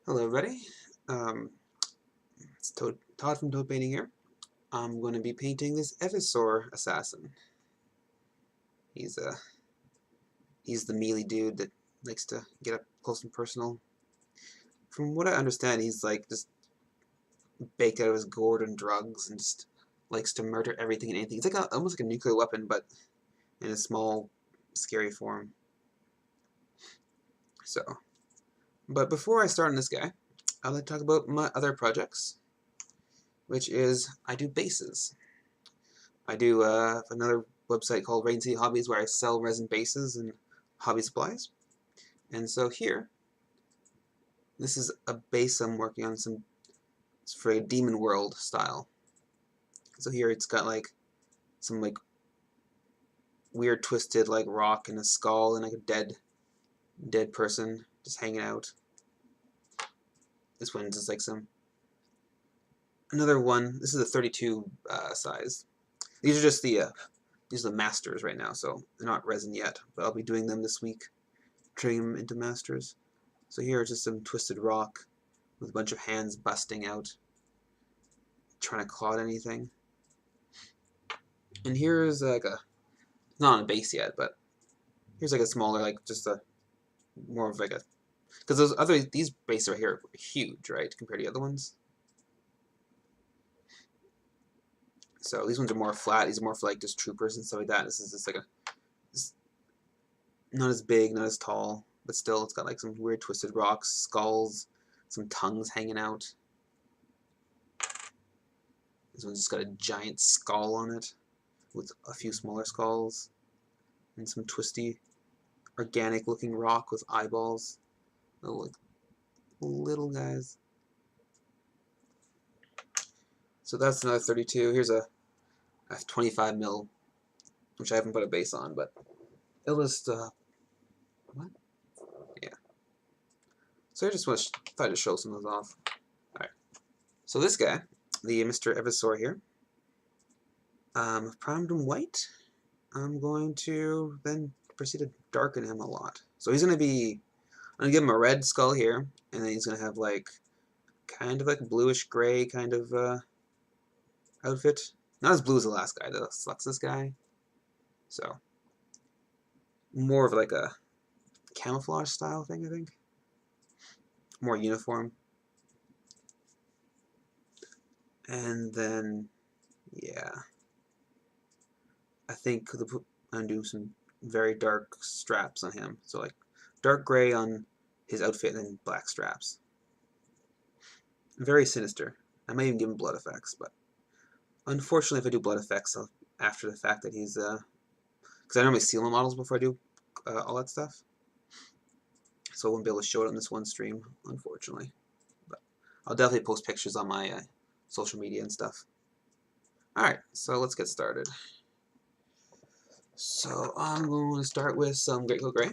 Hello, everybody. It's Todd from Toad Painting here. I'm going to be painting this Eversor assassin. He's he's the mealy dude that likes to get up close and personal. From what I understand, he's like just baked out of his gourd and drugs and just likes to murder everything and anything. It's like almost like a nuclear weapon, but in a small, scary form. So, but before I start on this guy, I'd like to talk about my other projects, which is I do bases. I do another website called Rain City Hobbies where I sell resin bases and hobby supplies. And so here, this is a base I'm working on it's for a Demon World style. So here it's got like some like weird twisted like rock and a skull and like a dead person just hanging out. This one's just like another one. This is a 32 size. These are just these are the masters right now, so they're not resin yet, but I'll be doing them this week, turning them into masters. So here it's just some twisted rock with a bunch of hands busting out, trying to claw at anything. And here's like not on a base yet, but here's like a smaller, like just a more of like a, because these bases right here are huge, right, compared to the other ones. So these ones are more flat. These are more for like just troopers and stuff like that. This is just like not as big, not as tall, but still it's got like some weird twisted rocks, skulls, some tongues hanging out. This one's just got a giant skull on it with a few smaller skulls and some twisty, organic looking rock with eyeballs. Little guys. So that's another 32. Here's a 25 mil, which I haven't put a base on, but it'll just, what? Yeah. So I just thought to show some of those off. Alright. So this guy, the Mr. Eversor here, primed him white. I'm going to then proceed to darken him a lot. So he's going to be, I'm going to give him a red skull here, and then he's going to have like, kind of like a bluish gray kind of outfit. Not as blue as the last guy, the Sluxus guy. So, more of like a camouflage style thing, I think. More uniform. And then, yeah. I think I'm going to do some very dark straps on him. So like dark gray on his outfit and then black straps. Very sinister. I might even give him blood effects, but unfortunately if I do blood effects after the fact that he's, because I normally seal my models before I do all that stuff. So I won't be able to show it on this one stream, unfortunately. But I'll definitely post pictures on my social media and stuff. Alright, so let's get started. So I'm going to start with some Great Coat Gray.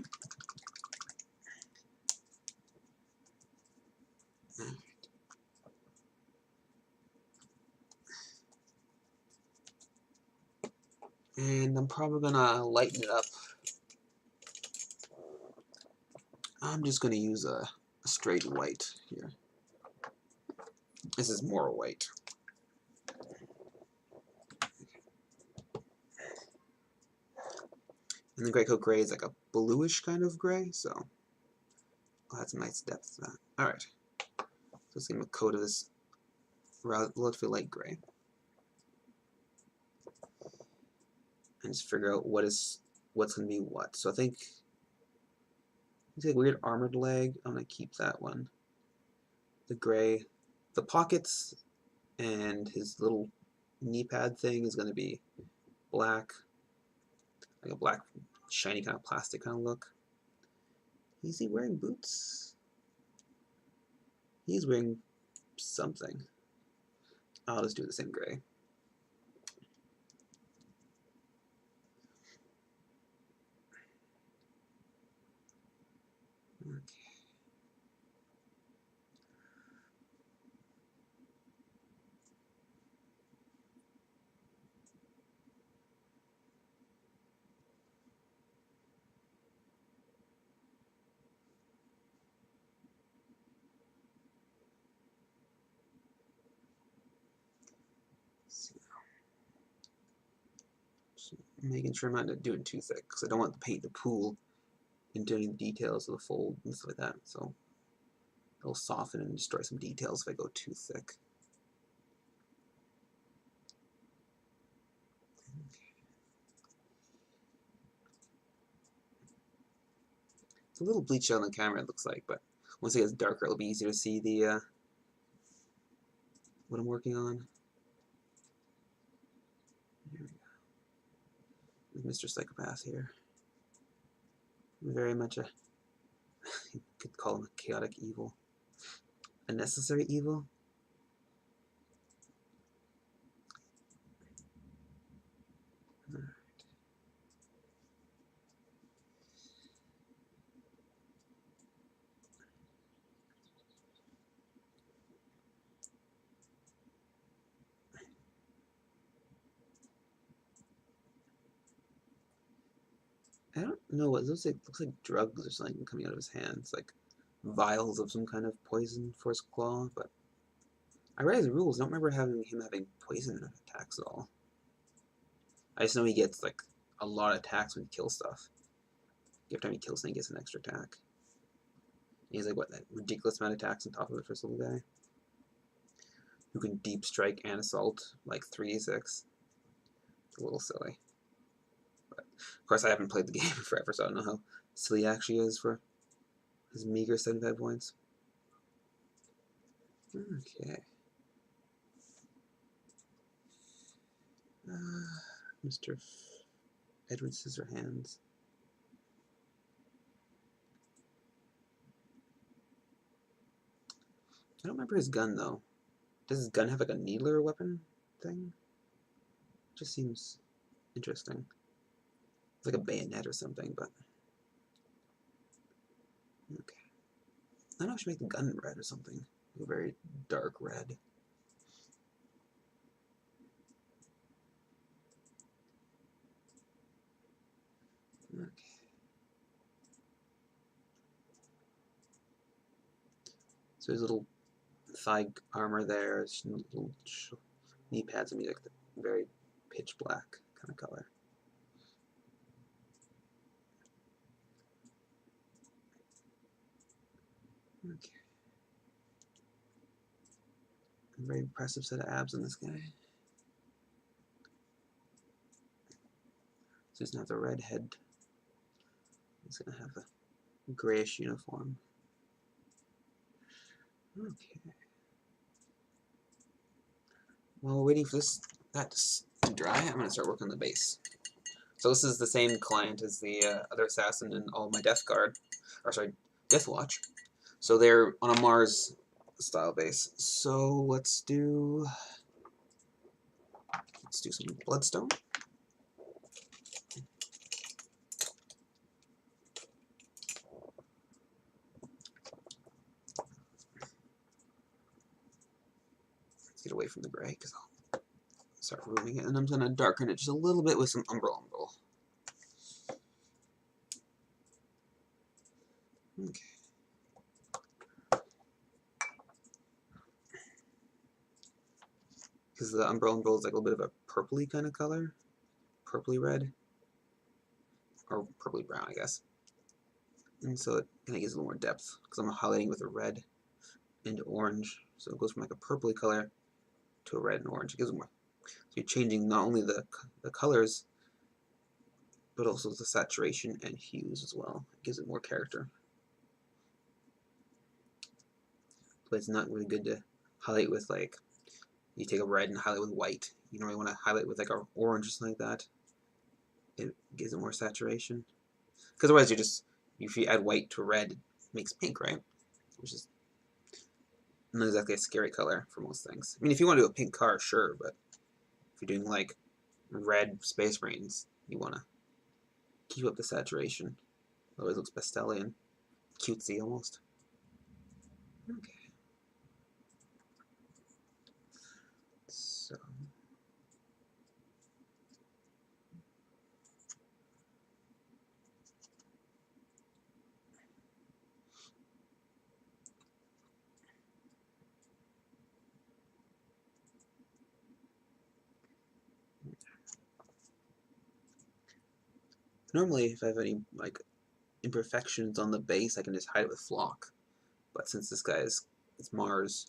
And I'm probably going to lighten it up. I'm just going to use a straight white here. This is more white. And the Great Coat Gray is like a bluish kind of gray, so I'll add some nice depth to that. Alright, so let's give him a coat of this relatively light gray. And just figure out what's going to be what. So I think he's like a weird armored leg. I'm going to keep that one. The gray. The pockets and his little knee pad thing is going to be black. Like a black, shiny kind of plastic kind of look. Is he wearing boots? He's wearing something. I'll just do the same gray. Okay. making sure I'm not doing too thick, because I don't want the paint to pool into any details of the fold and stuff like that, so it'll soften and destroy some details if I go too thick. It's a little bleached out on the camera, it looks like, but once it gets darker, it'll be easier to see the what I'm working on. There we go. There's Mr. Psychopath here. Very much a, you could call him a chaotic evil. A necessary evil? Alright. I don't know what it looks like. It looks like drugs or something coming out of his hands, like vials of some kind of poison for his claw. But I read his rules. I don't remember him having poison attacks at all. I just know he gets like a lot of attacks when he kills stuff. Every time he kills something, he gets an extra attack. He has like what, that ridiculous amount of attacks on top of it for this little guy, who can deep strike and assault like 3d6. It's a little silly. But of course, I haven't played the game forever, so I don't know how silly he actually is for his meager 75 points. Okay. Mr. Edward Scissorhands. I don't remember his gun, though. Does his gun have like a needler weapon thing? Just seems interesting. It's like a bayonet or something, but... Okay. I don't know if I should make the gun red or something. A very dark red. Okay. So his little thigh armor there, his little knee pads, and like the very pitch black kind of color. Okay. A very impressive set of abs on this guy. So he's gonna have the red head. He's gonna have a grayish uniform. Okay. While we're waiting for that to dry, I'm gonna start working on the base. So this is the same client as the other assassin and all my Death Guard, or sorry, Death Watch. So they're on a Mars style base. So let's do some Bloodstone. Let's get away from the gray because I'll start ruining it, and I'm gonna darken it just a little bit with some Umbral. Okay. Because the Umbral is like a little bit of a purpley kind of color, purpley red, or purpley brown, I guess. And so it kind of gives a little more depth because I'm highlighting with a red and orange, so it goes from like a purpley color to a red and orange. It gives it more. So you're changing not only the colors, but also the saturation and hues as well. It gives it more character. But it's not really good to highlight with like, you take a red and highlight with white. You don't really want to highlight with like an orange or something like that. It gives it more saturation. Because otherwise if you add white to red, it makes pink, right? Which is not exactly a scary color for most things. I mean, if you want to do a pink car, sure, but if you're doing like red Space Marines, you want to keep up the saturation. Otherwise it looks pastel-y and cutesy almost. Okay. So... Normally, if I have any like imperfections on the base, I can just hide it with flock. But since this guy is it's Mars,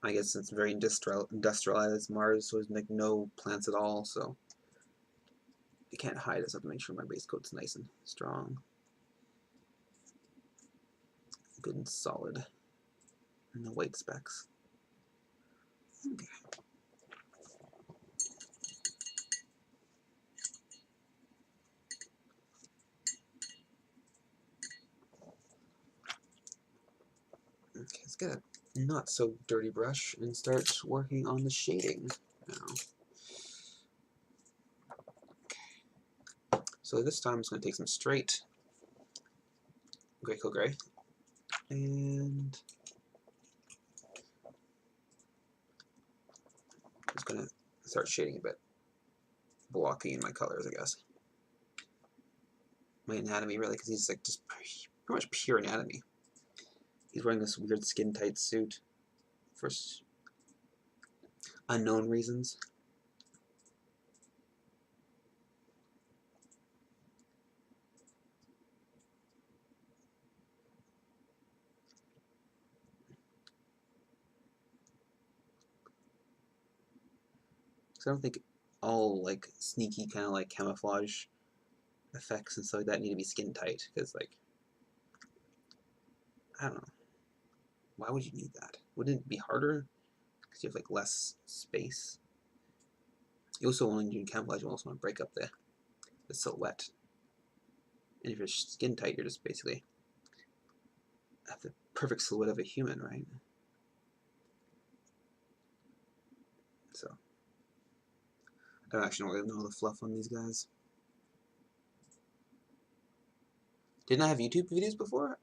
I guess it's very industrialized Mars, so there's like no plants at all, so you can't hide it. So I have to make sure my base coat's nice and strong, good and solid, and the white specks. Okay. Okay, let's get a not so dirty brush and start working on the shading now. So this time I'm just going to take some straight gray coat gray and just going to start shading a bit, blocky in my colors, I guess. My anatomy, really, because he's like just pretty much pure anatomy. He's wearing this weird skin-tight suit for unknown reasons. So I don't think all like sneaky kind of like camouflage effects and stuff like that need to be skin tight, because like I don't know, why would you need that? Wouldn't it be harder because you have like less space? You also, when you camouflage, you also want to break up the silhouette. And if you're skin tight, you're just basically have the perfect silhouette of a human, right? So I don't actually really know the fluff on these guys. Didn't I have YouTube videos before?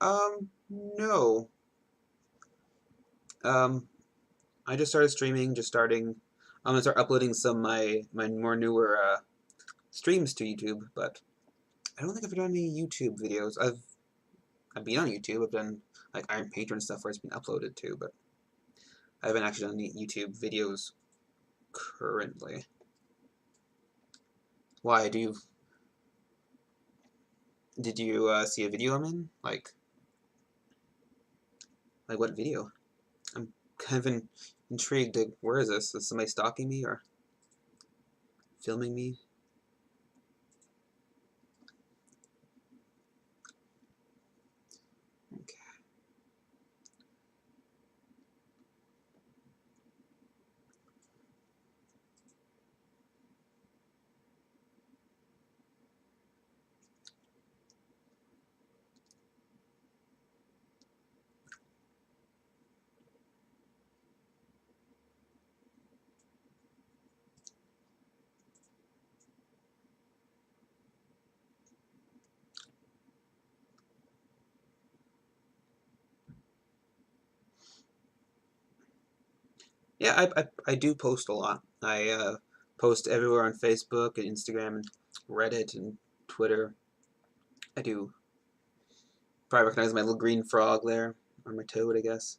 No. I just started streaming, I'm gonna start uploading some of my more newer streams to YouTube, but I don't think I've done any YouTube videos. I've been on YouTube, I've done like Iron Patron stuff where it's been uploaded to, but I haven't actually done any YouTube videos currently. Why, did you see a video I'm in? Like what video? I'm kind of intrigued. Where is this? Is somebody stalking me or filming me? Okay. Yeah, I do post a lot. I post everywhere on Facebook and Instagram and Reddit and Twitter. I do probably recognize my little green frog there, or my toad, I guess.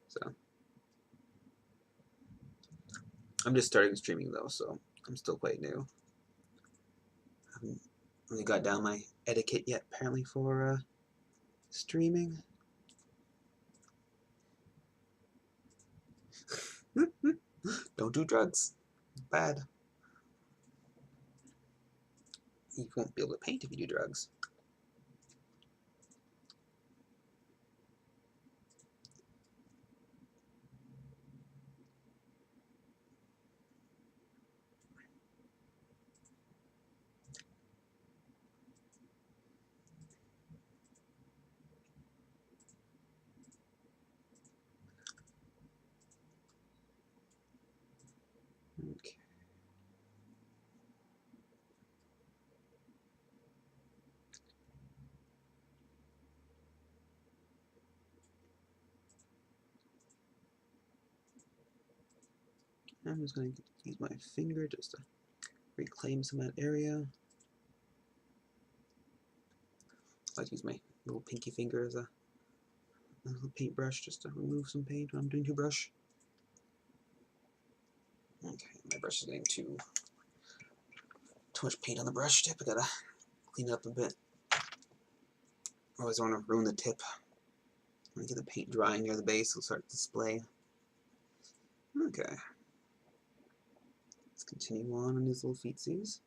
So I'm just starting streaming though, so I'm still quite new. I haven't really got down my etiquette yet, apparently, for streaming. Don't do drugs. Bad. You won't be able to paint if you do drugs. Okay. I'm just going to use my finger just to reclaim some of that area. I like to use my little pinky finger as a little paintbrush just to remove some paint when I'm doing too brush. Okay, my brush is getting too too much paint on the brush tip. I gotta clean it up a bit. Otherwise I don't want to ruin the tip. When I get the paint drying near the base, it'll start to display. Okay. Let's continue on these little feetsies.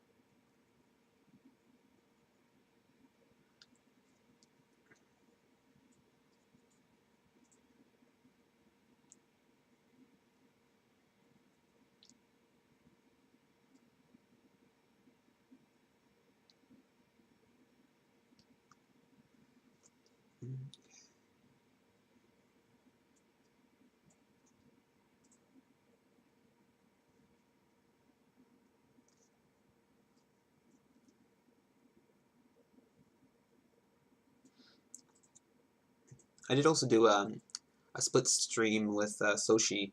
I did also do a split stream with Soshi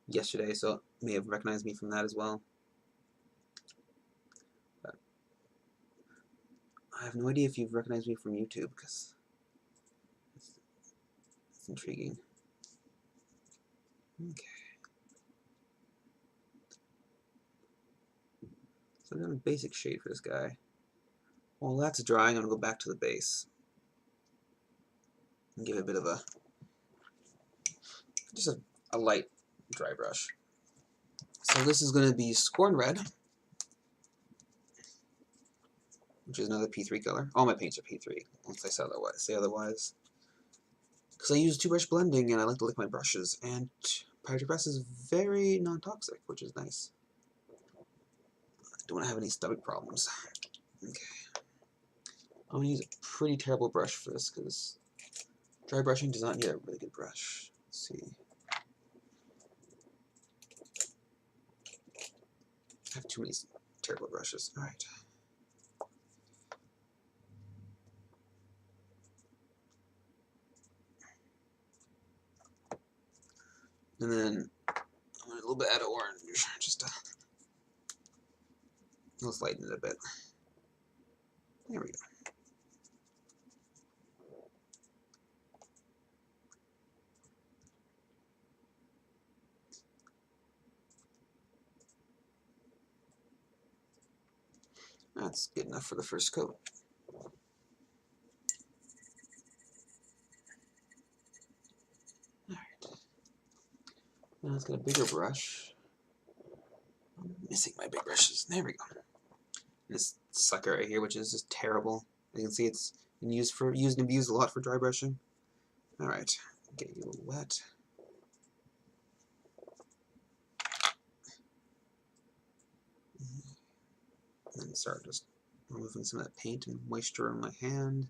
yesterday, so you may have recognized me from that as well. But I have no idea if you've recognized me from YouTube, because it's intriguing. Okay. So I've done a basic shade for this guy. While that's drying, I'm going to go back to the base and give it a bit of just a light dry brush. So this is going to be Scorn Red, which is another P3 color. All my paints are P3, unless I say otherwise. Because I use two-brush blending and I like to lick my brushes, and Pirate Press is very non-toxic, which is nice. I don't want to have any stomach problems. Okay. I'm going to use a pretty terrible brush for this, because dry brushing does not need a really good brush. Let's see. I have too many terrible brushes. Alright. And then I'm going to a little bit add of orange, just to let's lighten it a bit. There we go. That's good enough for the first coat. Alright. Now let's get a bigger brush. I'm missing my big brushes. There we go. This sucker right here, which is just terrible. You can see it's been used and abused a lot for dry brushing. Alright, get you a little wet. And then start just removing some of that paint and moisture on my hand.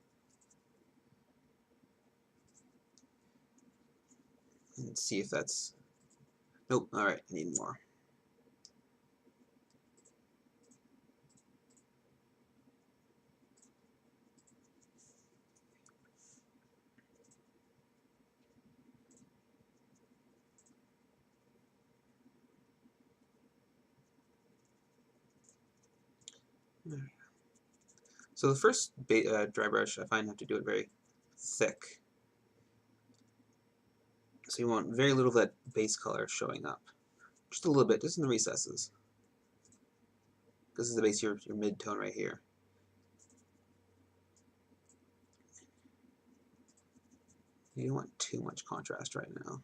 And see if that's... Nope, alright, I need more. So the first dry brush, I find I have to do it very thick. So you want very little of that base color showing up. Just a little bit, just in the recesses. This is the base, your mid-tone right here. You don't want too much contrast right now.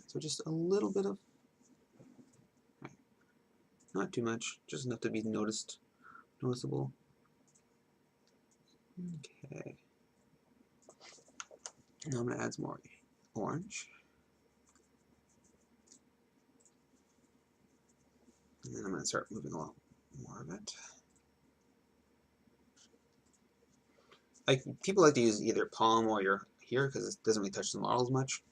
So just a little bit of... Not too much, just enough to be noticeable. Okay. Now I'm going to add some more orange. And then I'm going to start moving a lot more of it. Like, people like to use either palm or your here because it doesn't really touch the model as much.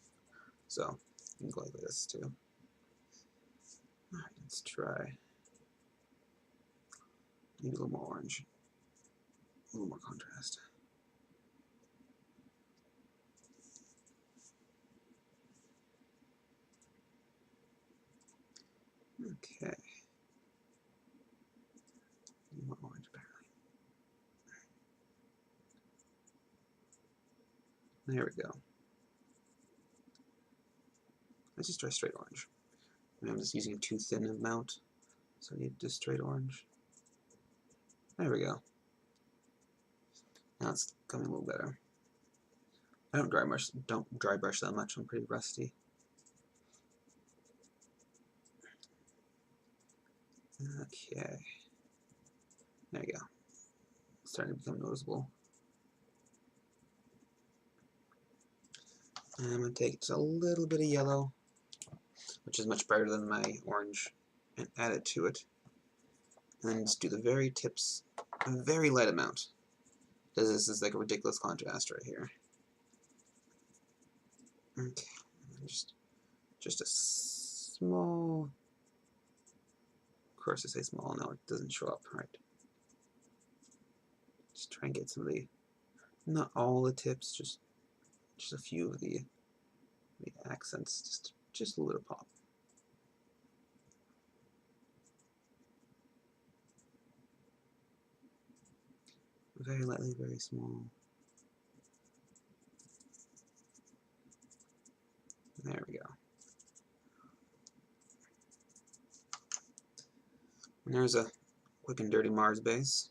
So you can go like this too. Alright, let's try maybe a little more orange. A little more contrast. Okay. More orange apparently. There we go. Let's just try straight orange. I'm just using too thin a mount, so I need just straight orange. There we go. Now it's coming a little better. I don't dry brush that much. I'm pretty rusty. Okay. There you go. It's starting to become noticeable. And I'm going to take just a little bit of yellow, which is much brighter than my orange, and add it to it. And then just do the very tips, a very light amount. Because this is like a ridiculous contrast right here. Okay. Just a small, of course I say small, no it doesn't show up right. Just try and get some of the, not all the tips, just a few of the accents, just a little pop. Very lightly, very small. There we go. And there's a quick and dirty Mars base.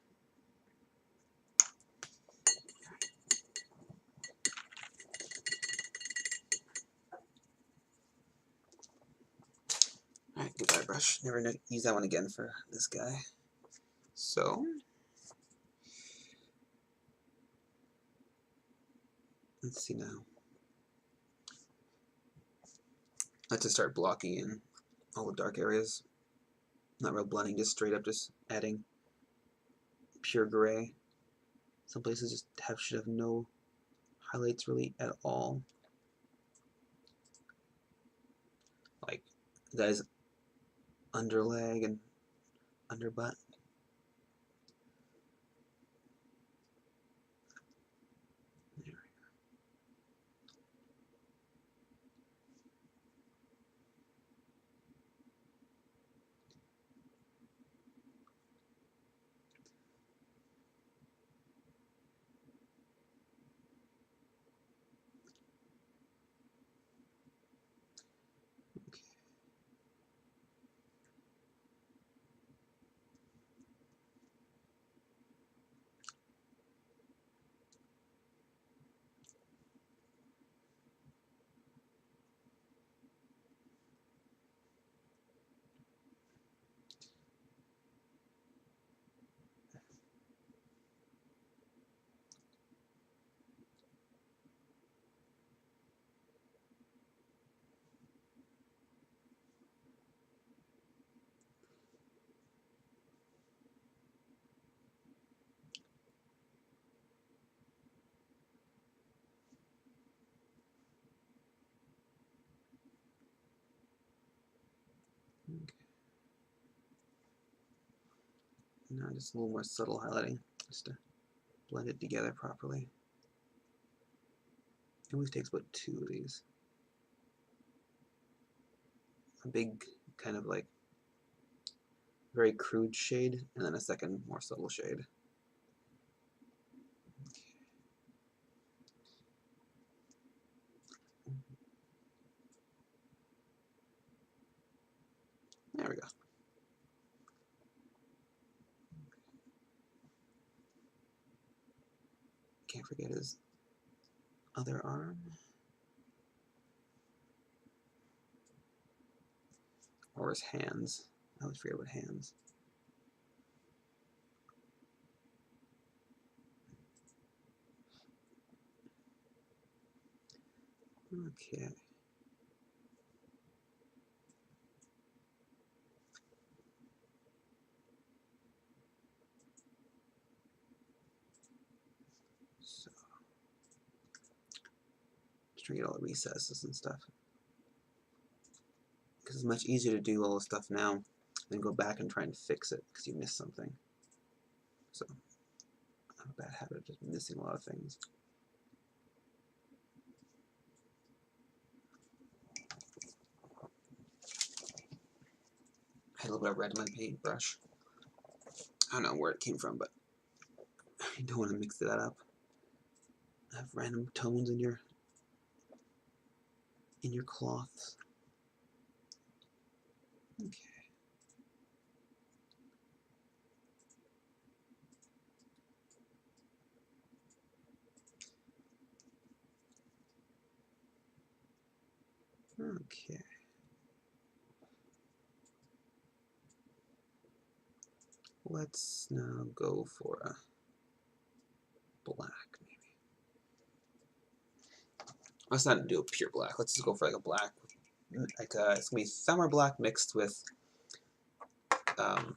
Alright, goodbye brush. Never use that one again for this guy. So, let's see now. Let's just start blocking in all the dark areas. Not real blending, just straight up just adding pure gray. Some places just should have no highlights really at all. Like the guy's underleg and underbutt. There. Okay. Okay. Now just a little more subtle highlighting, just to blend it together properly. It always takes about 2 of these. A big kind of like very crude shade, and then a second more subtle shade. Okay. There we go. Can't forget his other arm. Or his hands. I always forget about hands. Okay. So, just trying to get all the recesses and stuff. Because it's much easier to do all the stuff now than go back and try and fix it because you missed something. So, I have a bad habit of just missing a lot of things. I had a little bit of red in my paintbrush. I don't know where it came from, but you don't want to mix that up. Have random tones in your cloths. Okay. Okay. Let's now go for a black, maybe. Let's not do a pure black. Let's just go for like a black. Like it's gonna be summer black mixed with the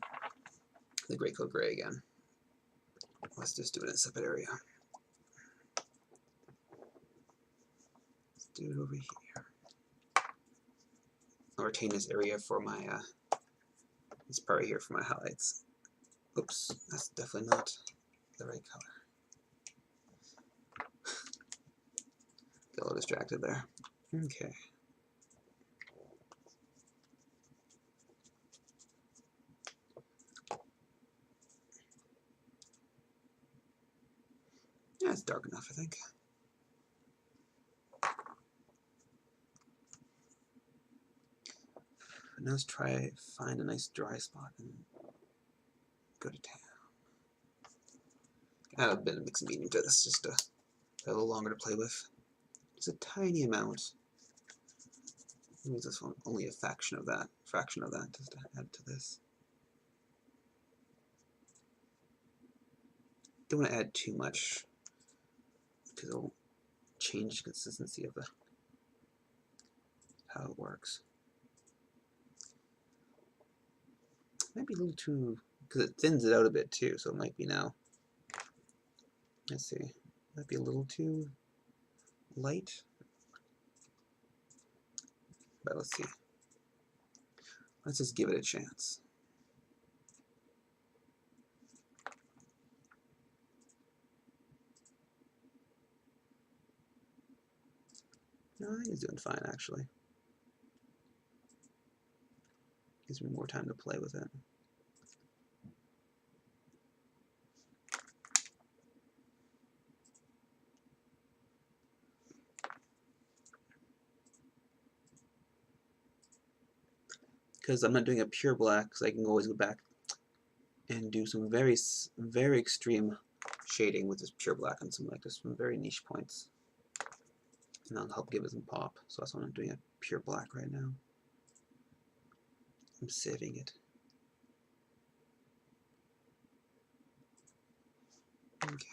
gray coat gray again. Let's just do it in a separate area. Let's do it over here. I'll retain this area for my this part right here for my highlights. Oops, that's definitely not the right color. Get a little distracted there. Okay. Yeah, it's dark enough, I think. Now let's try find a nice dry spot and go to town. Add a bit of mixed medium to this, just to have a little longer to play with. Just a tiny amount. Use this one only a fraction of that just to add to this. Don't want to add too much because it'll change the consistency of how it works. Might be a little too, because it thins it out a bit too, so it might be now. Let's see, might be a little too light, but let's see. Let's just give it a chance. No, I think he's doing fine actually. Gives me more time to play with it. Because I'm not doing a pure black, so I can always go back and do some very extreme shading with this pure black on some some very niche points, and that'll help give it some pop. So that's why I'm doing a pure black right now. I'm saving it. Okay.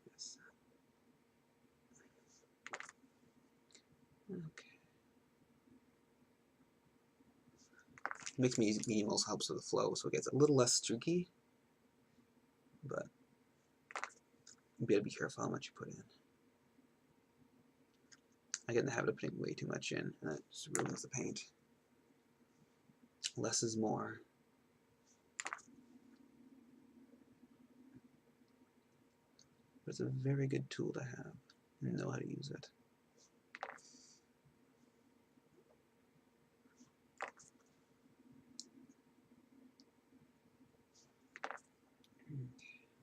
Yes. Okay. Makes medium also helps with the flow, so it gets a little less streaky, but you gotta be careful how much you put in. I get in the habit of putting way too much in, and that just ruins the paint. Less is more. But it's a very good tool to have and know how to use it.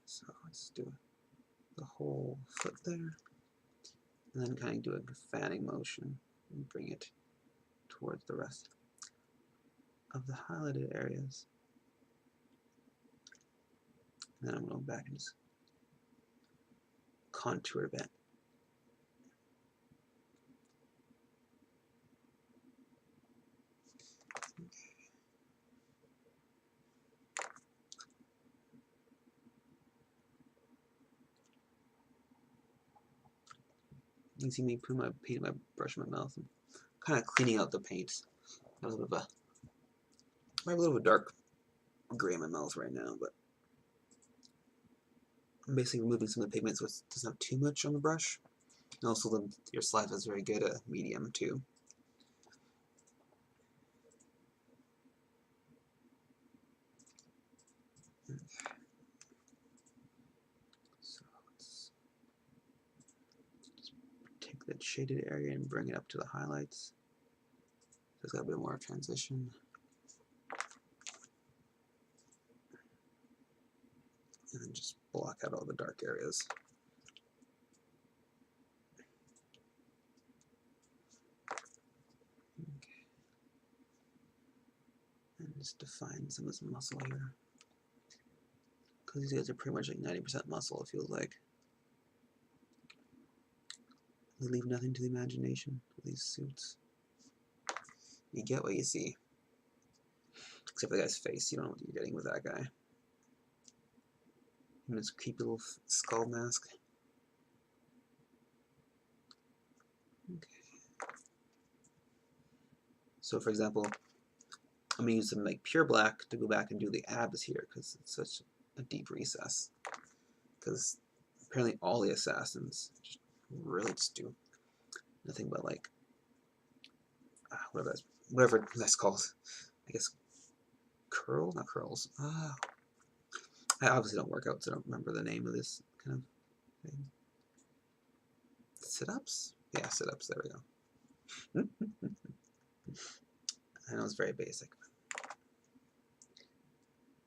So let's do the whole foot there, and then kind of do a fanning motion and bring it towards the rest of the highlighted areas. And then I'm going back and just contour a bit. You can see me putting my paint in my brush in my mouth and kind of cleaning out the paint. I have a little bit of a dark gray in my mouth right now, but I'm basically removing some of the pigment so it doesn't have too much on the brush. And also your saliva is very good at medium too. So let's just take that shaded area and bring it up to the highlights. It's got a bit more transition. And then just block out all the dark areas. Okay. And just define some of this muscle here. Because these guys are pretty much like 90% muscle, it feels like. They leave nothing to the imagination with these suits. You get what you see. Except for the guy's face, you don't know what you're getting with that guy. And his creepy little skull mask. Okay. So for example, I'm going to use some like pure black to go back and do the abs here because it's such a deep recess. Because apparently all the assassins really just do nothing but like whatever that's called. I guess not curls. I obviously don't work out, so I don't remember the name of this kind of thing. Sit-ups? Yeah, sit-ups. There we go. I know it's very basic.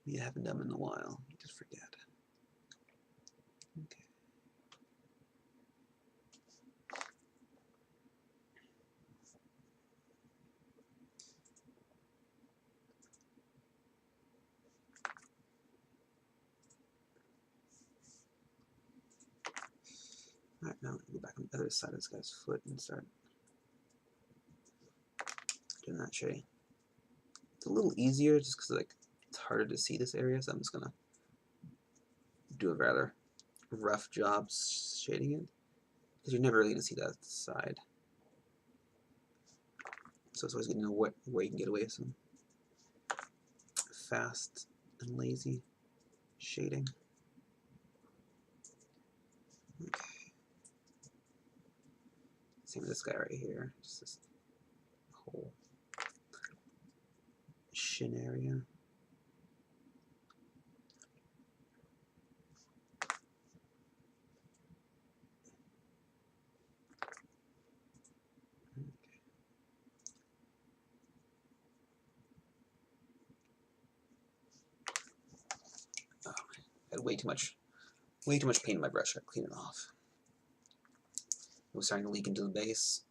You haven't done them in a while. You just forget. Okay. Alright, now go back on the other side of this guy's foot and start doing that shading. It's a little easier just because like it's harder to see this area, so I'm just gonna do a rather rough job shading it because you're never really gonna see that side. So it's always good to know where you can get away with some fast and lazy shading. Okay. Same with this guy right here. Just this whole shin area. Oh, I had way too much paint in my brush. I gotta clean it off. It was starting to leak into the base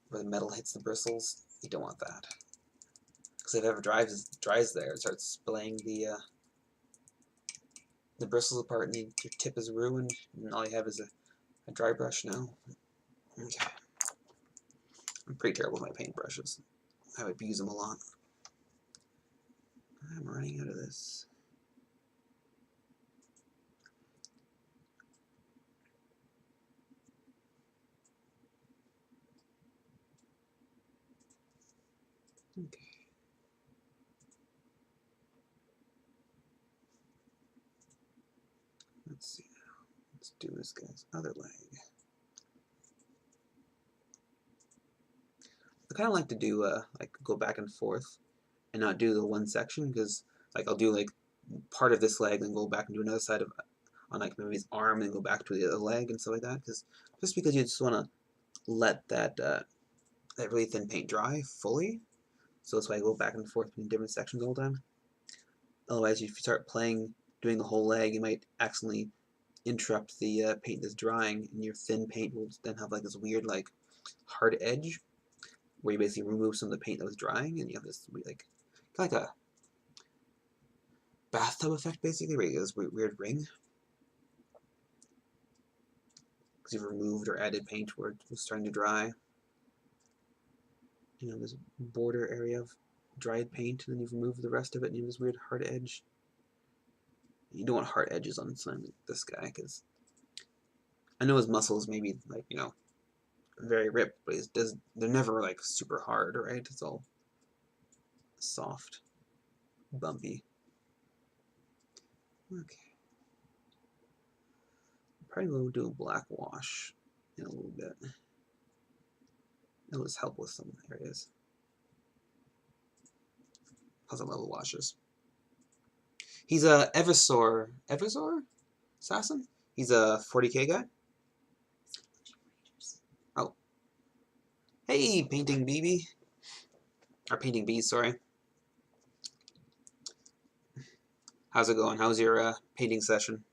where the metal hits the bristles. You don't want that. Because if it ever dries there, it starts splaying the bristles apart and your tip is ruined and all you have is a dry brush now. Okay. I'm pretty terrible with my paintbrushes. I would use them a lot. I'm running out of this. Okay. Let's see now. Let's do this guy's other leg. I kind of like to do like go back and forth and not do the one section because like I'll do like part of this leg and go back and do another side of on like maybe his arm and go back to the other leg and stuff like that just because you just want to let that that really thin paint dry fully. So that's why I go back and forth between different sections all the time. Otherwise, if you start doing the whole leg, you might accidentally interrupt the paint that's drying, and your thin paint will then have like this weird like hard edge where you basically remove some of the paint that was drying, and you have this like kind of like a bathtub effect basically, where you get this weird ring because you've removed or added paint where it was starting to dry. You know, this border area of dried paint, and then you've removed the rest of it, and you have this weird hard edge. You don't want hard edges on something like this guy, because I know his muscles maybe like, you know, very ripped, but they're never like super hard, right? It's all soft, bumpy. Okay. Probably will do a black wash in a little bit. It'll just help with some areas. Plus I love washes. He's a Eversor assassin? He's a 40k guy? Oh. Hey, Painting BB. Or Painting Bees, sorry. How's it going? How's your painting session?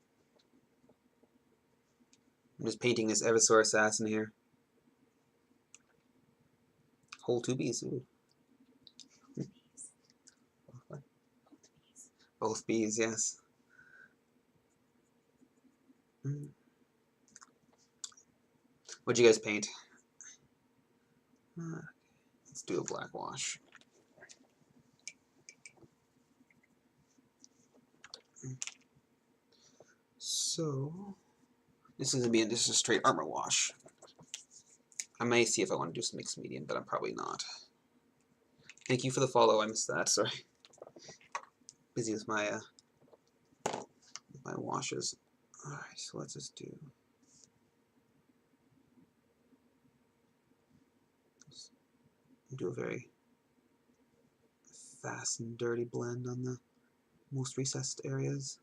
I'm just painting this Eversor assassin here. Whole 2 bees. Ooh. Both bees, yes. What'd you guys paint? Let's do a black wash. So, this is going to be just a straight armor wash. I may see if I want to do some mixed medium, but I'm probably not. Thank you for the follow. I missed that. Sorry. Busy with my washes. All right, so let's just do a very fast and dirty blend on the most recessed areas.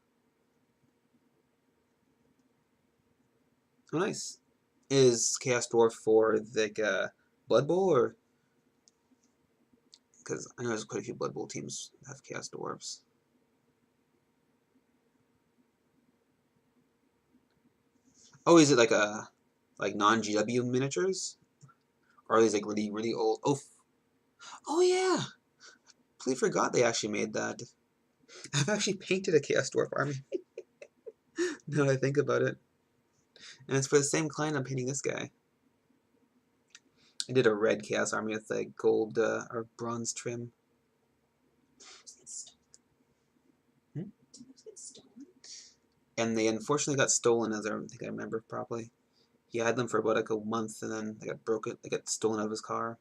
Oh, nice. Is Chaos Dwarf for the Blood Bowl, or because I know there's quite a few Blood Bowl teams that have Chaos Dwarves. Oh, is it like non-GW miniatures? Or are these like really old? Oh yeah! Completely forgot they actually made that. I've actually painted a Chaos Dwarf army. Now that I think about it. And it's for the same client I'm painting this guy. I did a red Chaos army with like gold or bronze trim. Hmm? And they unfortunately got stolen, as I think I remember properly. He had them for about like a month, and then they got broken. They got stolen out of his car.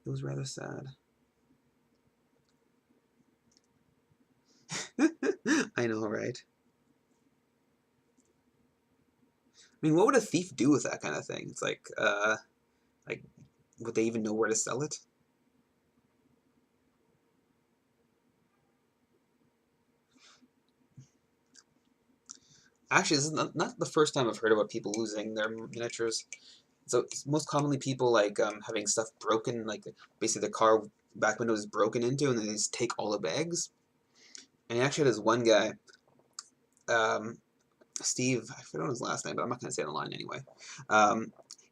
It was rather sad. I know, right? I mean, what would a thief do with that kind of thing? It's like would they even know where to sell it? Actually, this is not the first time I've heard about people losing their miniatures. So it's most commonly people like having stuff broken, like basically the car back window is broken into, and then they just take all the bags. And he actually had this one guy, Steve, I forgot his last name, but I'm not going to say it on the line anyway.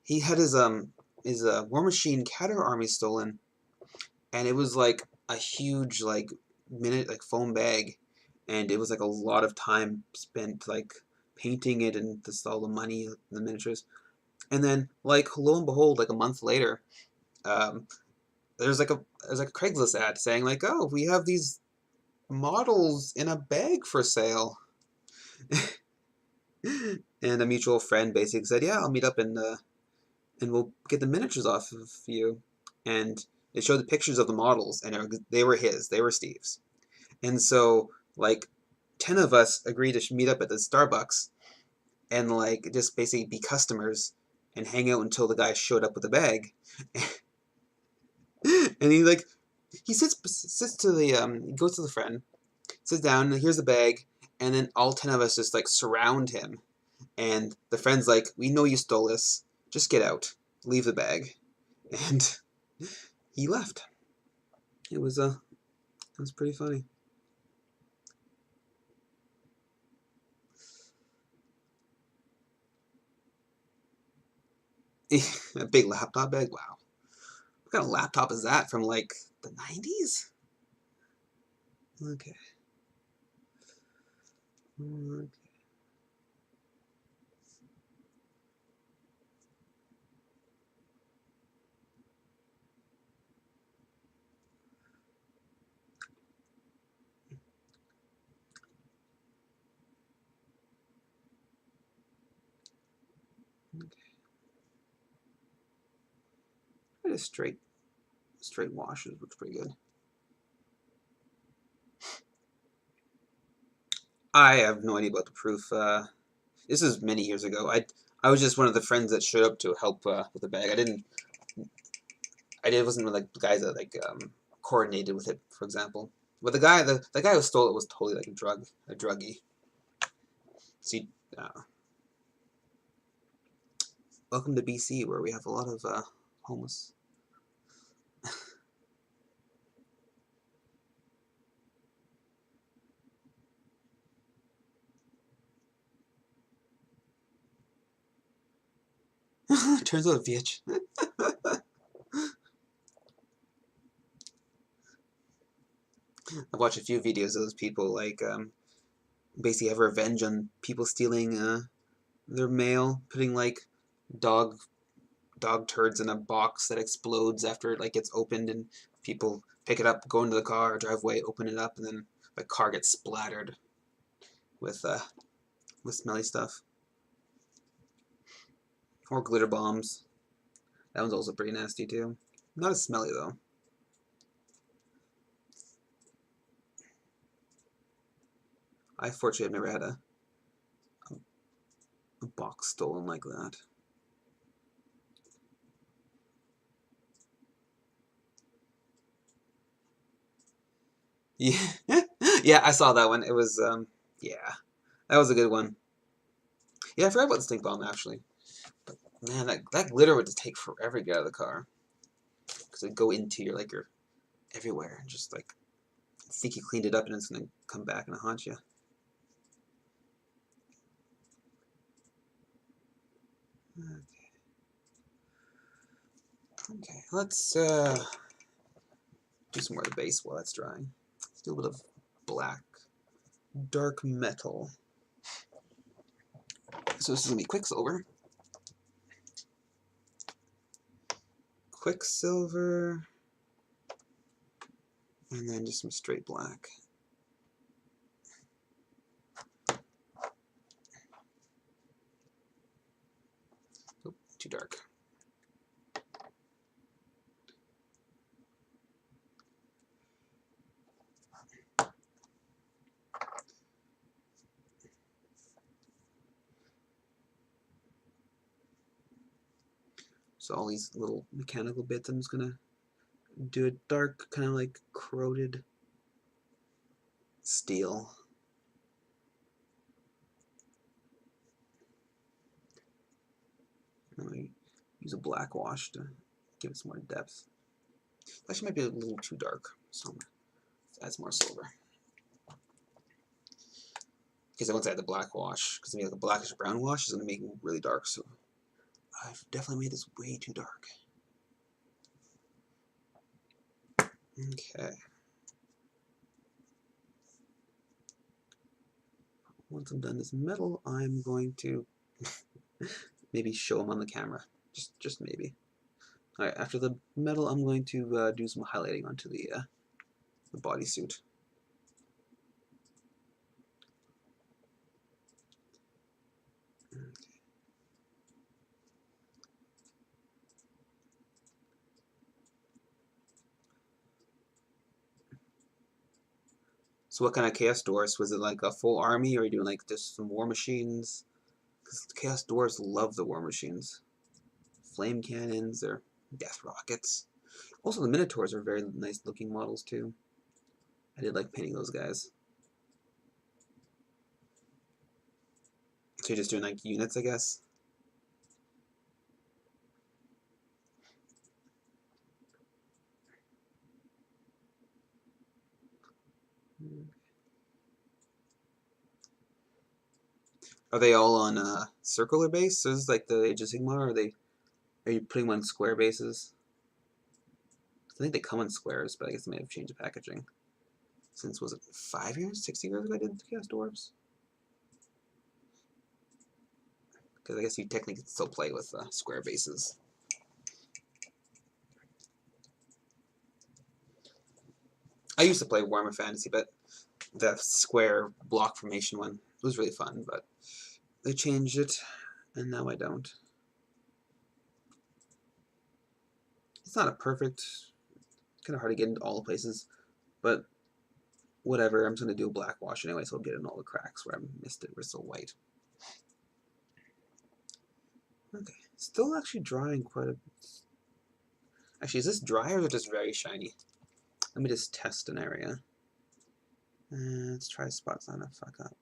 He had his War Machine Catter army stolen, and it was like a huge like foam bag, and it was like a lot of time spent like painting it and just all the money, the miniatures, and then like lo and behold, like a month later, um, there's like a Craigslist ad saying like, oh, we have these models in a bag for sale. And a mutual friend basically said, yeah, I'll meet up and we'll get the miniatures off of you. And they showed the pictures of the models, and they were his, they were Steve's. And so, like, 10 of us agreed to meet up at the Starbucks and, like, just basically be customers and hang out until the guy showed up with the bag. And he sits to the, he goes to the friend, sits down, and here's the bag, and then all 10 of us just, like, surround him. And the friend's like, we know you stole this. Just get out. Leave the bag. And he left. It was pretty funny. A big laptop bag? Wow. What kind of laptop is that? From like the 90s? Okay. Okay. Okay. Straight washes looks pretty good. I have no idea about the proof. This is many years ago. I was just one of the friends that showed up to help with the bag. Wasn't like the guys that like coordinated with it, for example. But the guy who stole it was totally like a druggie. See, welcome to BC, where we have a lot of homeless. Turns out, bitch. I've watched a few videos of those people, like, basically have revenge on people stealing their mail, putting, like, dog turds in a box that explodes after it, like, gets opened, and people pick it up, go into the car, drive away, open it up, and then the car gets splattered with smelly stuff. Or glitter bombs. That one's also pretty nasty, too. Not as smelly, though. I fortunately have never had a box stolen like that. Yeah, yeah, I saw that one. It was, yeah, that was a good one. Yeah, I forgot about the stink bomb, actually. But, man, that glitter would just take forever to get out of the car. Because it'd go into your, like, your everywhere, and just, like, think you cleaned it up, and it's gonna come back and haunt you. Okay, let's, do some more of the base while it's drying. Let's do a bit of black, dark metal. So this is gonna be Quicksilver. Quicksilver, and then just some straight black. Oh, too dark. So all these little mechanical bits, I'm just gonna do a dark, kind of like corroded steel. And I use a black wash to give it some more depth. Actually, might be a little too dark, so let's add some more silver. Because once I add the black wash, because like a blackish brown wash is gonna make it really dark. So I've definitely made this way too dark. Okay. Once I'm done this metal, I'm going to maybe show them on the camera. Just maybe. Alright, after the metal, I'm going to do some highlighting onto the bodysuit. So what kind of Chaos Dwarfs? Was it like a full army, or are you doing like just some war machines? Because Chaos Dwarfs love the war machines. Flame cannons, they're death rockets. Also the Minotaurs are very nice looking models too. I did like painting those guys. So you're just doing like units, I guess? Are they all on circular base? So this is like the Age of Sigmar, or are you putting them on square bases? I think they come in squares, but I guess they may have changed the packaging. Since, was it 5 years, 6 years ago I did Chaos Dwarfs? Because I guess you technically can still play with square bases. I used to play Warhammer Fantasy, but the square block formation one was really fun, but they changed it, and now I don't. It's not a perfect, it's kind of hard to get into all the places, but whatever, I'm just going to do a black wash anyway, so I'll get in all the cracks where I missed it, where it's still white. Okay, still actually drying quite a bit. Actually, is this dry or is it just very shiny? Let me just test an area. Let's try spots on a fuck up.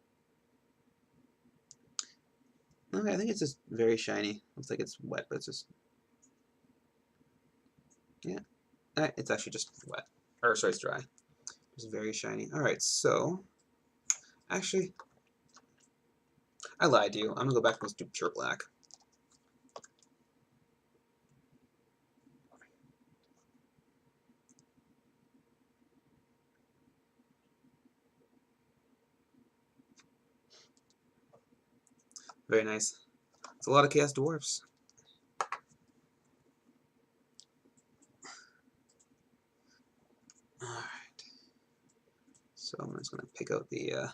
Okay, I think it's just very shiny. Looks like it's wet, but it's just... yeah. Alright, it's actually just wet. Or, sorry, it's dry. It's very shiny. Alright, so... actually... I lied to you. I'm gonna go back and let's do pure black. Very nice. It's a lot of Chaos Dwarfs. Alright. So I'm just going to pick out the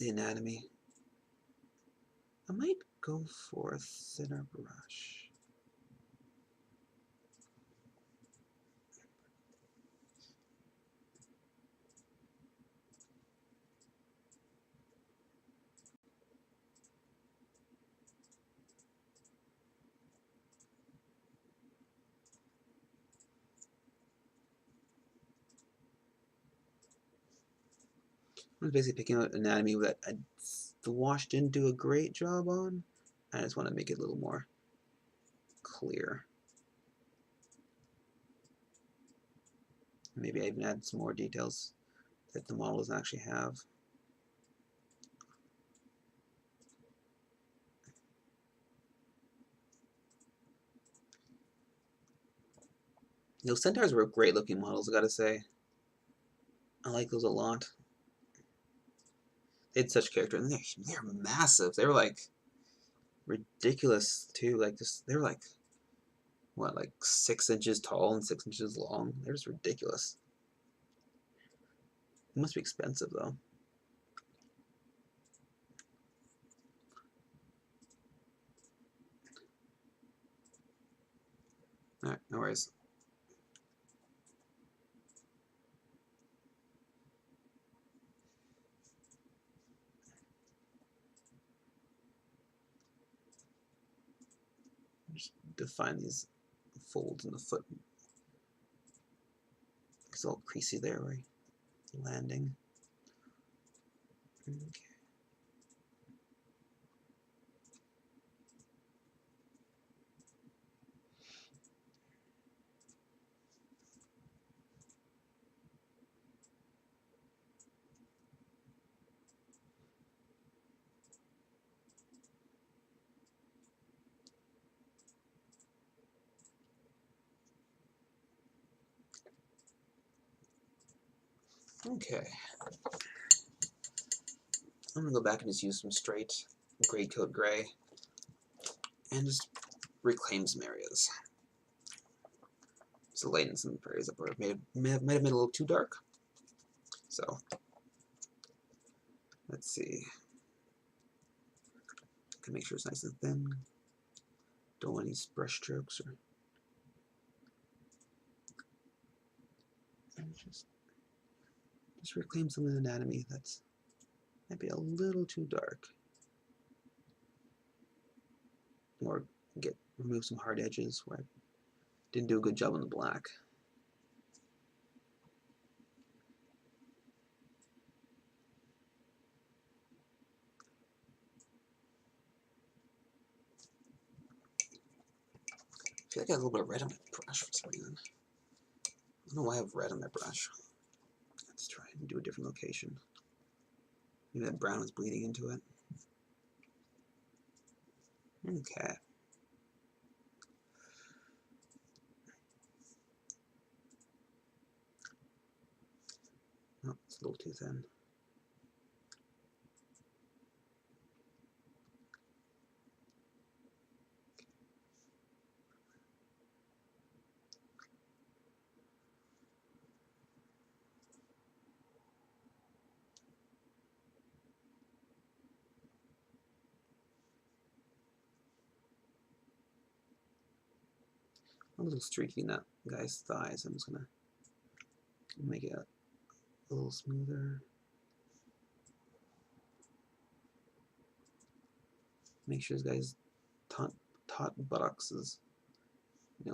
anatomy. I might go for a thinner brush. I'm basically picking out anatomy that the wash didn't do a great job on. I just want to make it a little more clear. Maybe I even add some more details that the model doesn't actually have. Those centaurs were great looking models, I gotta say. I like those a lot. They had such character, and they're massive. They were like ridiculous too. Like they were like what, like 6 inches tall and 6 inches long. They're just ridiculous. It must be expensive though. Alright, no worries. Just define these folds in the foot. It's all creasy there, right? Landing. Okay. Okay. I'm gonna go back and just use some straight gray coat gray and just reclaim some areas. So lighten some areas up where it might have made it a little too dark. So let's see. Can make sure it's nice and thin. Don't want any brush strokes or just reclaim some of the anatomy that's might be a little too dark. Or remove some hard edges where I didn't do a good job on the black. I feel like I have a little bit of red on my brush for some reason. I don't know why I have red on my brush. Let's try and do a different location. Maybe that brown is bleeding into it. Okay. Oh, it's a little too thin. A little streaky in that guy's thighs. I'm just gonna make it a little smoother. Make sure this guy's taut buttocks is,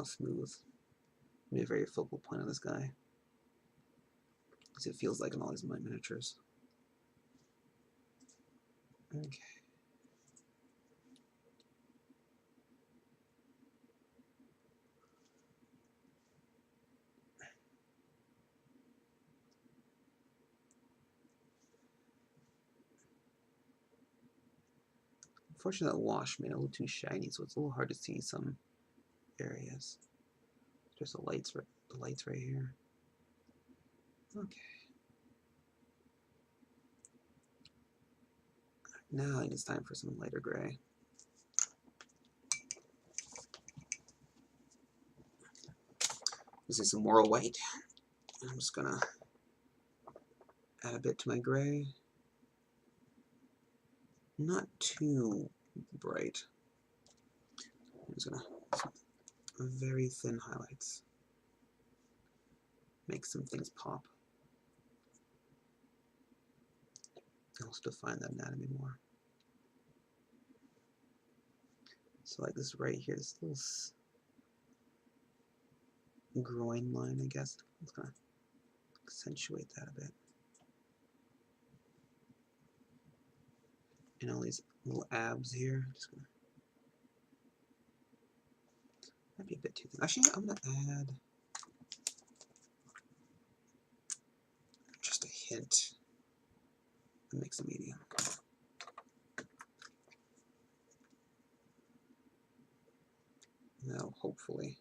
smooth. Be a very focal point of this guy, as it feels like in all these miniatures. Okay. Unfortunately, that wash made it a little too shiny, so it's a little hard to see some areas. There's the lights right here. Okay. Now I think it's time for some lighter gray. This is some moral white. I'm just gonna add a bit to my gray. Not too bright. I'm just gonna some very thin highlights. Make some things pop. And also define that anatomy more. So like this right here, this little groin line, I guess. I'm just gonna accentuate that a bit. And all these little abs here, just gonna, might be a bit too thin. Actually, I'm gonna add just a hint and make some medium. And that'll hopefully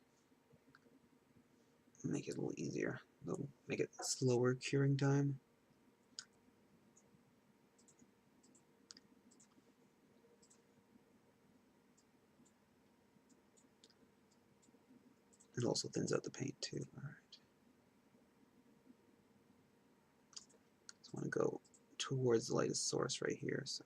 make it a little easier. It'll make it slower curing time. It also thins out the paint too. Alright. Just want to go towards the lightest source right here. So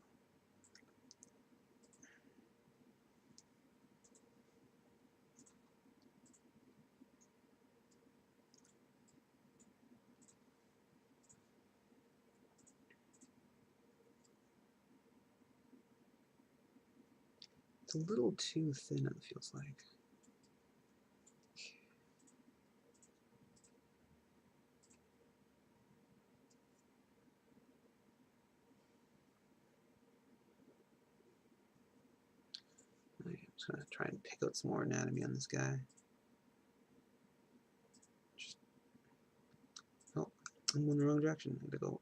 it's a little too thin, it feels like. I'm just going to try and pick out some more anatomy on this guy. Oh, I'm going the wrong direction. I gotta go.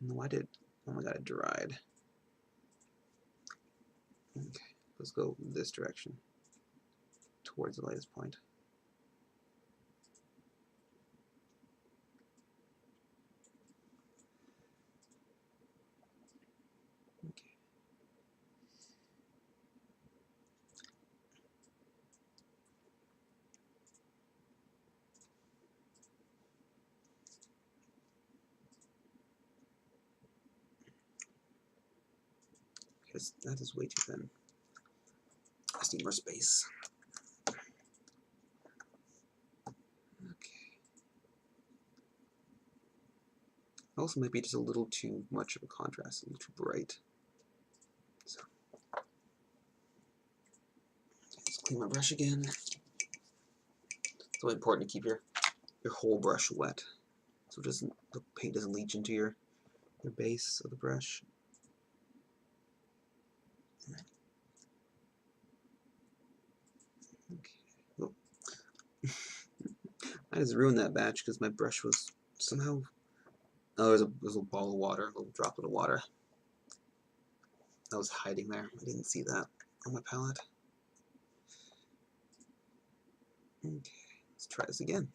No, I did. Oh my god, it dried. Okay, let's go this direction, towards the lightest point. Okay. Because that is way too thin. I just need more space. Okay. Also might be just a little too much of a contrast, a little too bright. So let's clean my brush again. It's really important to keep your whole brush wet, so the paint doesn't leach into your base of the brush. Okay. Oh. I just ruined that batch because my brush was somehow. Oh, there's a ball of water, a little droplet of water. That was hiding there. I didn't see that on my palette. Okay, let's try this again.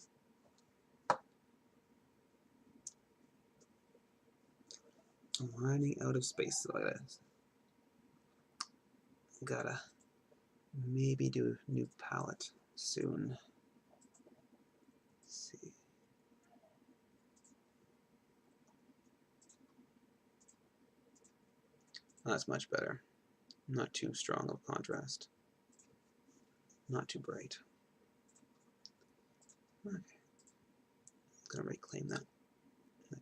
I'm running out of space, so I gotta maybe do a new palette soon. Let's see. Oh, that's much better. Not too strong of contrast. Not too bright. Okay. I'm gonna reclaim that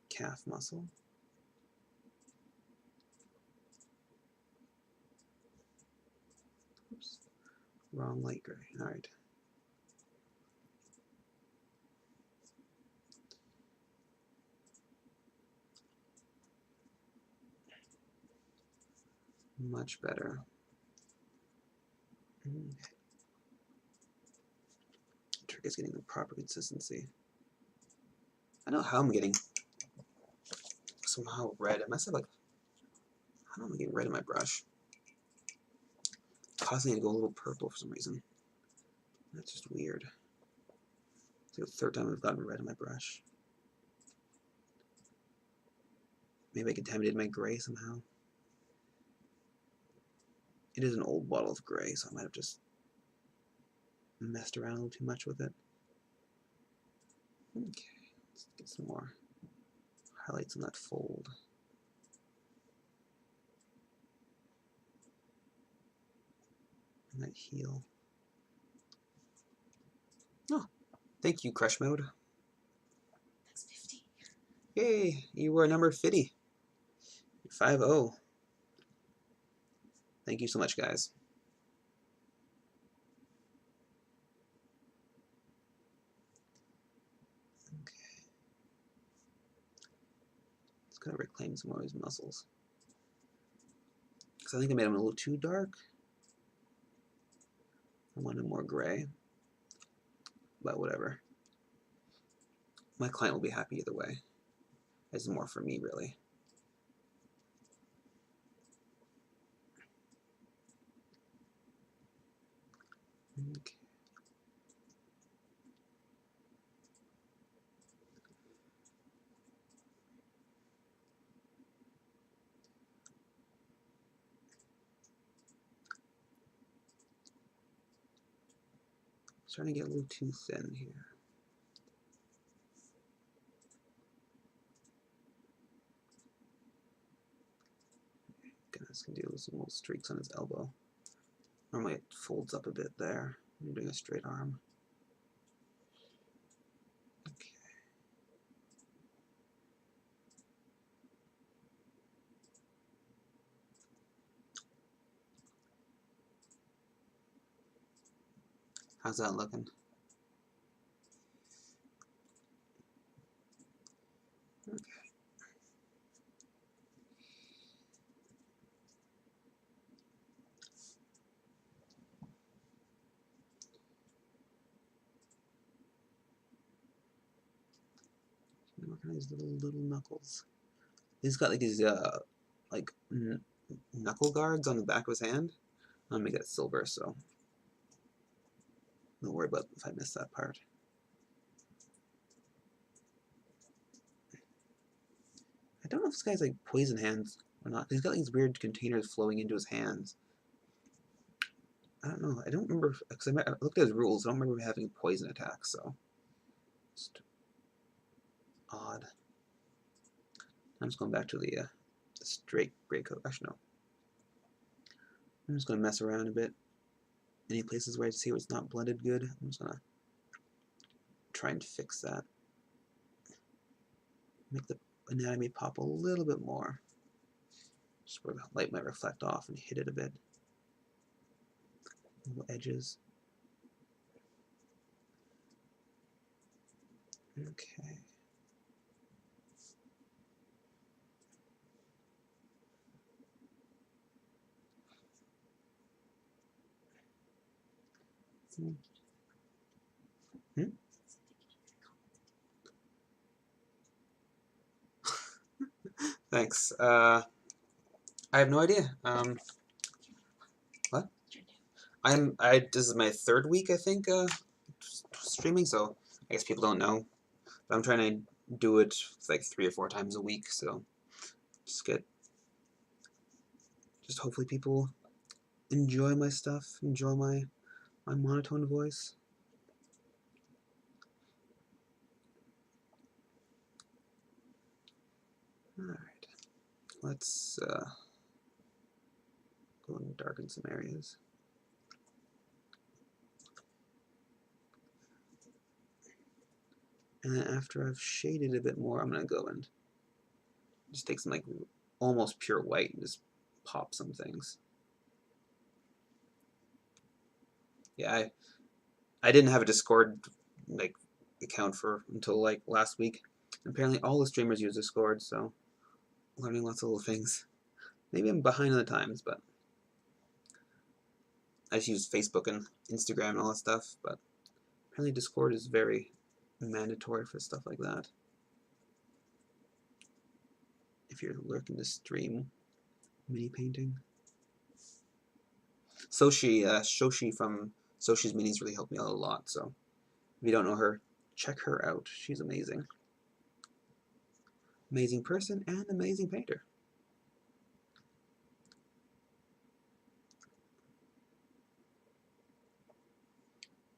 calf muscle. Oops. Wrong light gray. Alright. Much better. Okay. The trick is getting the proper consistency. I know how I'm getting somehow red. I must have how am I getting red in my brush? It's causing it to go a little purple for some reason. That's just weird. It's like the third time I've gotten red in my brush. Maybe I contaminated my gray somehow. It is an old bottle of gray, so I might have just messed around a little too much with it. Okay, let's get some more highlights on that fold. And that heel. Oh, thank you, Crush Mode. That's 50. Yay, you were number 50. 5-0. Thank you so much, guys. Okay. Let's kind of reclaim some more of his muscles. Because I think I made him a little too dark. I wanted more gray. But whatever. My client will be happy either way. This is more for me, really. Okay. Starting to get a little too thin here. Just gonna do some little streaks on his elbow. Normally it folds up a bit there. I'm doing a straight arm. Okay. How's that looking? Okay. Working on these little knuckles. He's got like these like knuckle guards on the back of his hand. I'm gonna make that silver, so don't worry about if I miss that part. I don't know if this guy's like poison hands or not. He's got these weird containers flowing into his hands. I don't know. I don't remember because I looked at his rules. I don't remember having poison attacks, so just odd. I'm just going back to the straight gray coat. Actually, no. I'm just going to mess around a bit. Any places where I see it's not blended good, I'm just going to try and fix that. Make the anatomy pop a little bit more. Just where the light might reflect off and hit it a bit. Little edges. Okay. Hmm? Thanks. I have no idea. What? This is my third week, I think, streaming, so I guess people don't know. But I'm trying to do it like 3 or 4 times a week, so just hopefully people enjoy my stuff, enjoy my monotone voice. Alright, let's go and darken some areas. And then after I've shaded a bit more, I'm going to go and just take some like almost pure white and just pop some things. Yeah, I didn't have a Discord like account for until like last week. Apparently all the streamers use Discord, so learning lots of little things. Maybe I'm behind on the times, but I just use Facebook and Instagram and all that stuff, but apparently Discord is very mandatory for stuff like that. If you're looking to stream mini painting. Shoshi from Soshi's Minis really helped me out a lot, so if you don't know her, check her out. She's amazing. Amazing person and amazing painter.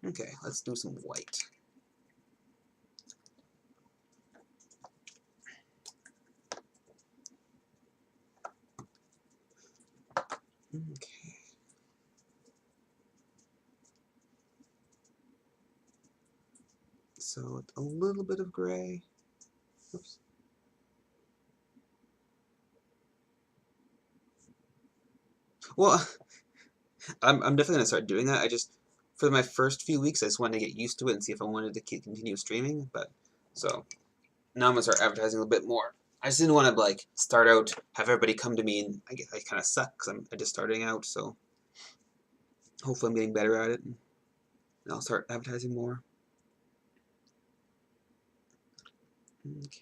Okay, let's do some white. Okay. So a little bit of gray. Oops. Well, I'm definitely gonna start doing that. I just for my first few weeks, I just wanted to get used to it and see if I wanted to continue streaming. But so now I'm gonna start advertising a little bit more. I just didn't want to like start out, have everybody come to me, and I guess I kind of suck because I'm just starting out. So hopefully I'm getting better at it, and I'll start advertising more. Okay.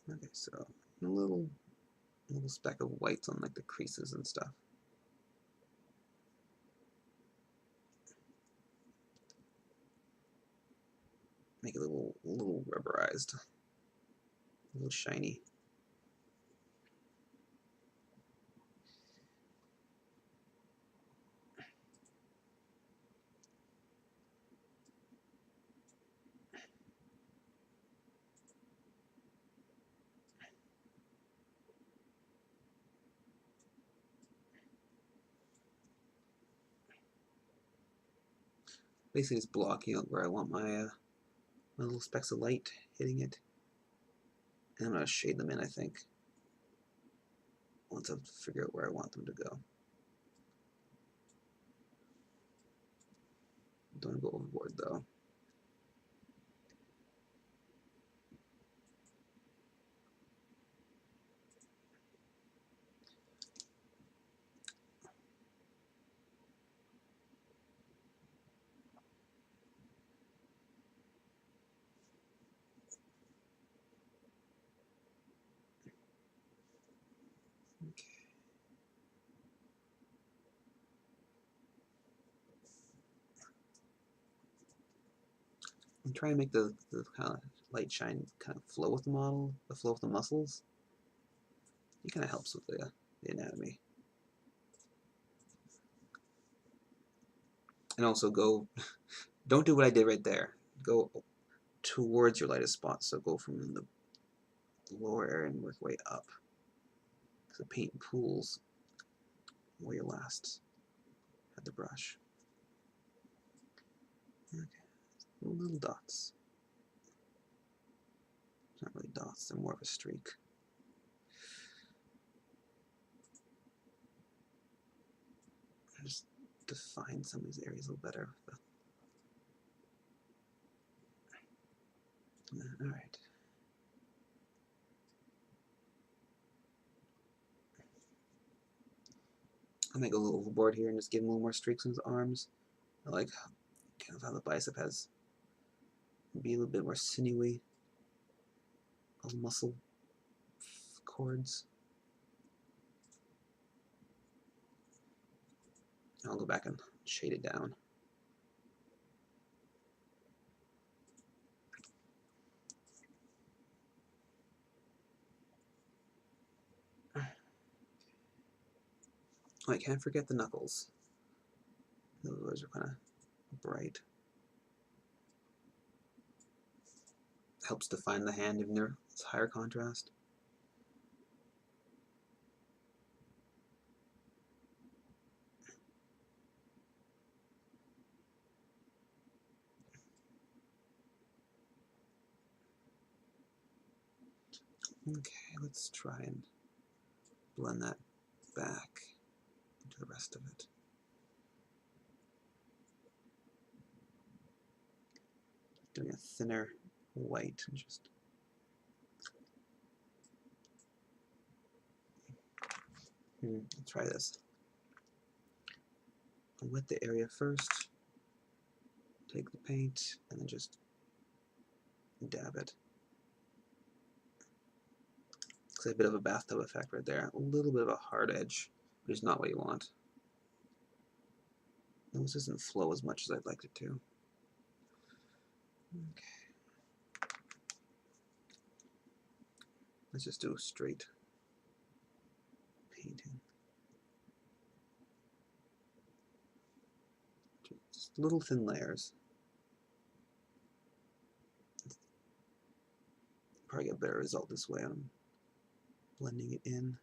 Okay, so a little speck of whites on like the creases and stuff. Make it a little rubberized, a little shiny. Basically just blocking out where I want my little specks of light hitting it. And I'm going to shade them in, I think, once I figure out where I want them to go. Don't go overboard, though. Okay. I'm trying to make the kind of light shine kind of flow with the model, the flow with the muscles. It kind of helps with the anatomy. And also don't do what I did right there. Go towards your lightest spot, so go from the lower area and work way up. Because the paint pools where you last had the brush. Okay, little dots. It's not really dots, they're more of a streak. Just define some of these areas a little better. Alright. I might go a little overboard here and just give him a little more streaks on his arms. I like kind of how the bicep has be a little bit more sinewy, all the muscle cords. I'll go back and shade it down. Oh, I can't forget the knuckles. Those are kind of bright. Helps define the hand even though it's higher contrast. Okay, let's try and blend that back into the rest of it. Doing a thinner white and just let's try this. I'll wet the area first, take the paint, and then just dab it. It's a bit of a bathtub effect right there. A little bit of a hard edge, which is not what you want. This doesn't flow as much as I'd like it to. Okay. Let's just do straight painting. Just little thin layers. Probably get a better result this way. I'm blending it in.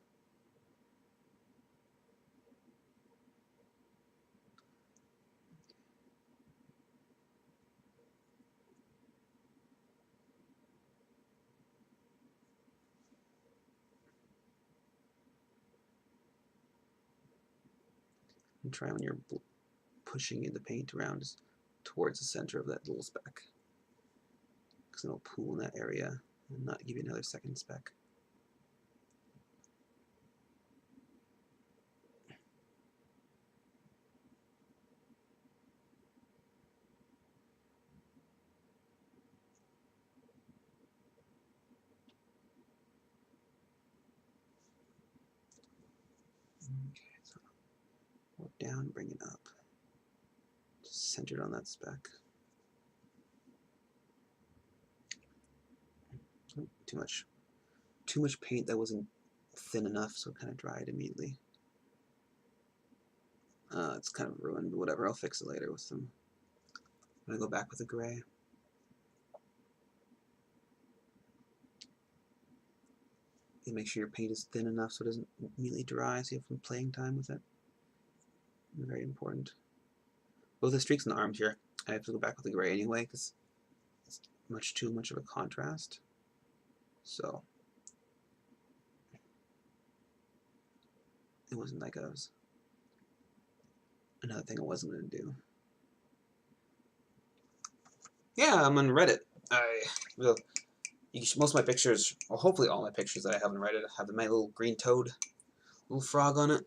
And try when you're pushing the paint around just towards the center of that little speck, because it'll pool in that area and not give you another second speck. Okay, so work down, bring it up. Just centered on that speck. Too much paint that wasn't thin enough, so it kind of dried immediately. It's kind of ruined, but whatever, I'll fix it later with some. I'm gonna go back with the gray. And make sure your paint is thin enough so it doesn't immediately dry, so you have some playing time with it. Very important. Both the streaks and the arms here, I have to go back with the gray anyway, because it's too much of a contrast. So it wasn't like I was another thing I wasn't going to do. Yeah, I'm on Reddit. Most of my pictures, or hopefully all my pictures that I have on Reddit, have my little green toad, little frog on it.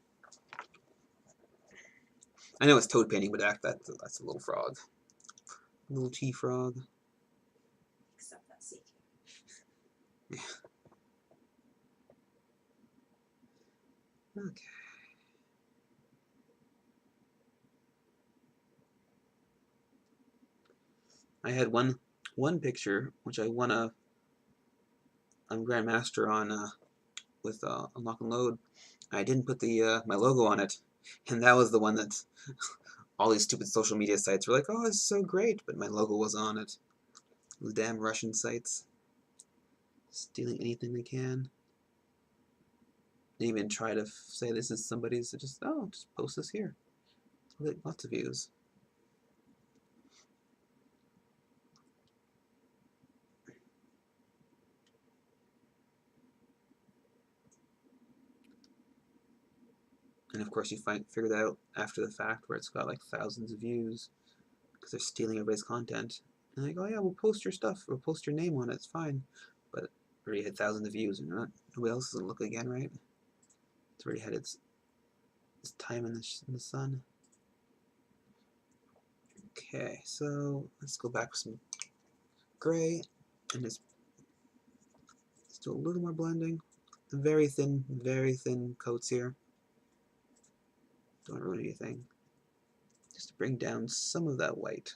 I know it's toad painting, but that's a little frog, a little tea frog. Except that's CQ. Yeah. Okay. I had one picture which I won a Grandmaster on with Unlock and Load. I didn't put the my logo on it, and that was the one that all these stupid social media sites were like, "Oh, it's so great," but my logo was on it. Those damn Russian sites, stealing anything they can. They even try to say this is somebody's. Just post this here. Lots of views. And of course, you figure that out after the fact, where it's got like thousands of views because they're stealing everybody's content. And like, oh yeah, we'll post your stuff, we'll post your name on it. It's fine, but it already had thousands of views, and nobody else is gonna look again, right? It's already had its time in the sun. Okay, so let's go back with some gray and just do a little more blending. Very thin coats here. Don't ruin anything. Just to bring down some of that white.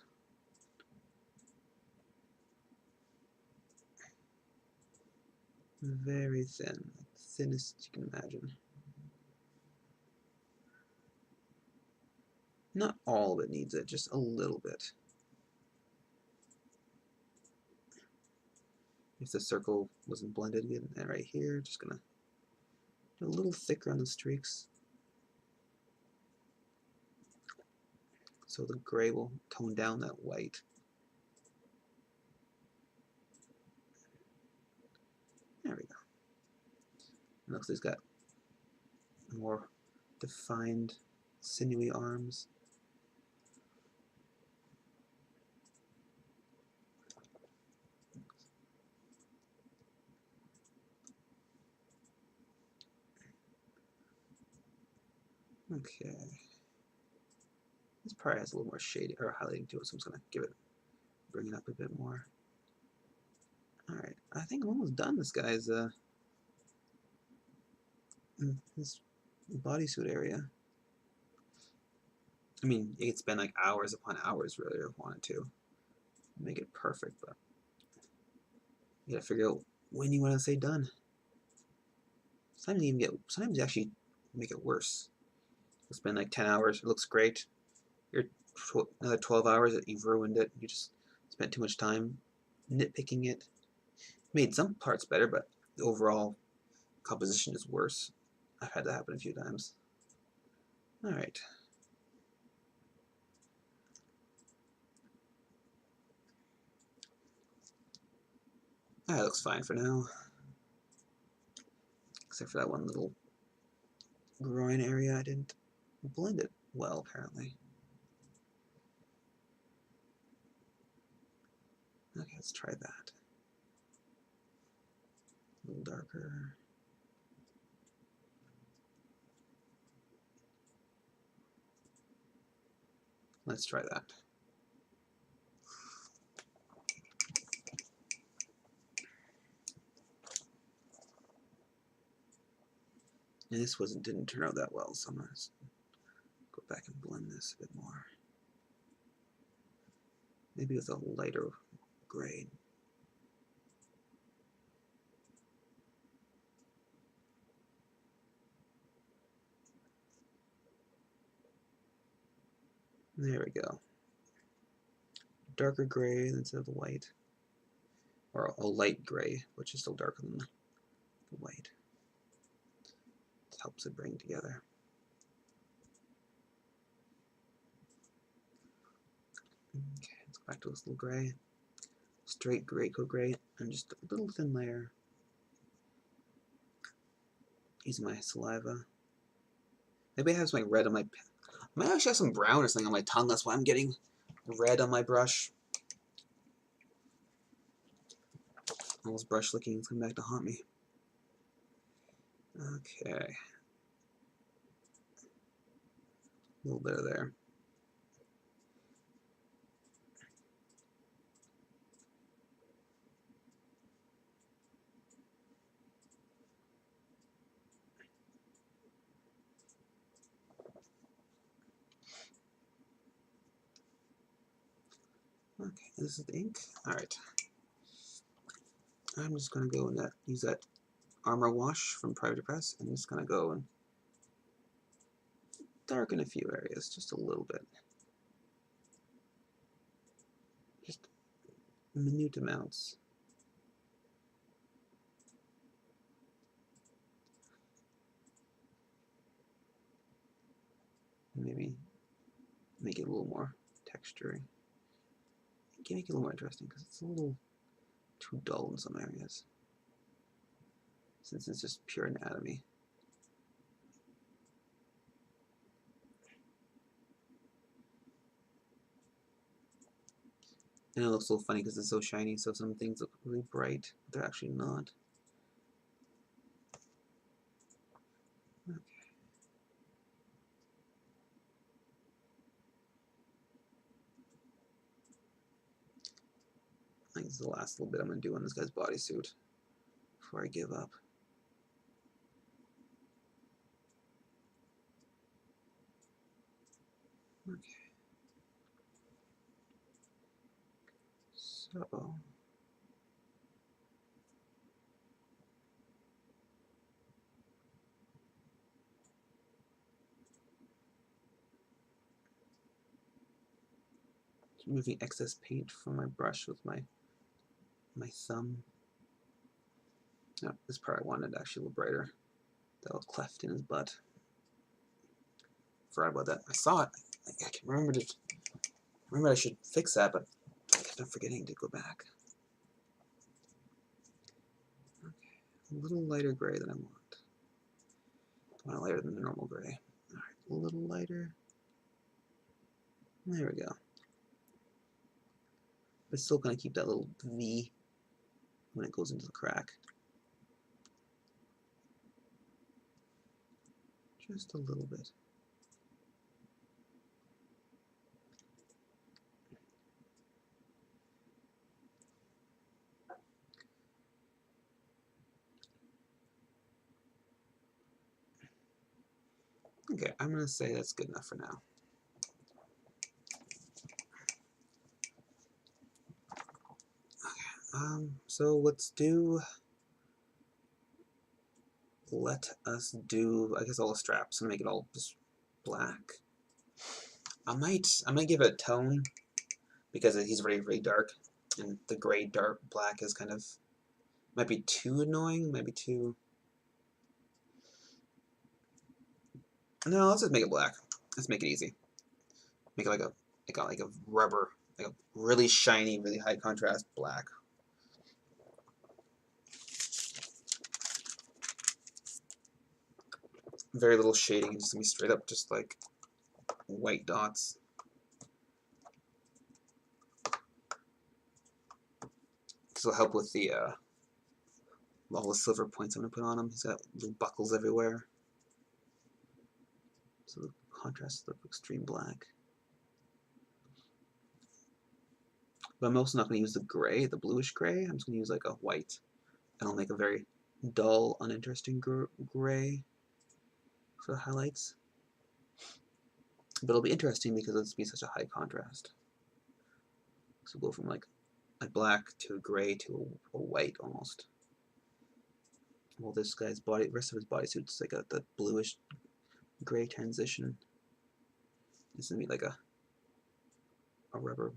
Very thin, thinnest you can imagine. Not all of it needs it, just a little bit. If the circle wasn't blended in right here, just gonna do a little thicker on the streaks, so the gray will tone down that white. There we go. It looks like it's got more defined, sinewy arms. Okay. This probably has a little more shading or highlighting to it, so I'm just gonna bring it up a bit more. Alright, I think I'm almost done this guy's this bodysuit area. I mean, you could spend like hours upon hours really if you wanted to make it perfect, but you gotta figure out when you want to say done. Sometimes you actually make it worse. You'll spend like 10 hours, it looks great. You're another 12 hours, you've ruined it. You just spent too much time nitpicking it. Made some parts better, but the overall composition is worse. I've had that happen a few times. Alright. That looks fine for now. Except for that one little groin area, I didn't blend it well, apparently. Okay, let's try that. A little darker. Let's try that. And this didn't turn out that well, so I'm going to go back and blend this a bit more. Maybe with a lighter grade. There we go. Darker gray instead of the white. Or a light gray, which is still darker than the white. It helps it bring together. Okay, let's go back to this little gray. Straight gray coat gray, and just a little thin layer. Using my saliva. Maybe I have some red on my pen. I might actually have some brown or something on my tongue, that's why I'm getting red on my brush. All this brush licking is coming back to haunt me. Okay. A little bit of there. Okay, this is the ink. Alright. I'm just going to go and use that Armor Wash from Private Press, and I'm just going to go and darken a few areas, just a little bit. Just minute amounts. Maybe make it a little more textury. Make it a little more interesting, because it's a little too dull in some areas, since it's just pure anatomy. And it looks so funny because it's so shiny, so some things look really bright, but they're actually not. Okay. I think this is the last little bit I'm going to do on this guy's bodysuit before I give up. Okay. So... removing excess paint from my brush with my thumb. Oh, this part I wanted actually a little brighter. That little cleft in his butt. Forgot about that. I saw it. I can remember to I should fix that, but I kept on forgetting to go back. Okay, a little lighter gray than I want. I want it lighter than the normal gray. Alright, a little lighter. There we go. But it's still going to keep that little V when it goes into the crack. Just a little bit. Okay, I'm going to say that's good enough for now. Okay, so let's do let us do, I guess, all the straps and make it all just black. I might give it a tone because he's really dark, and the gray dark black is kind of might be too annoying, maybe too. No, let's just make it black. Let's make it easy. Make it like a rubber, like a really shiny, really high contrast black. Very little shading, just gonna be straight up, just like white dots. This will help with the all the silver points I'm gonna put on him. He's got little buckles everywhere, so the contrast looks extreme black. But I'm also not going to use the gray, the bluish gray. I'm just going to use like a white, and I'll make a very dull, uninteresting gray for the highlights. But it'll be interesting because it'll be such a high contrast. So we'll go from like a black to a gray to a white almost. Well, this guy's body, the rest of his bodysuit's like that bluish gray transition. It's gonna be like a rubber,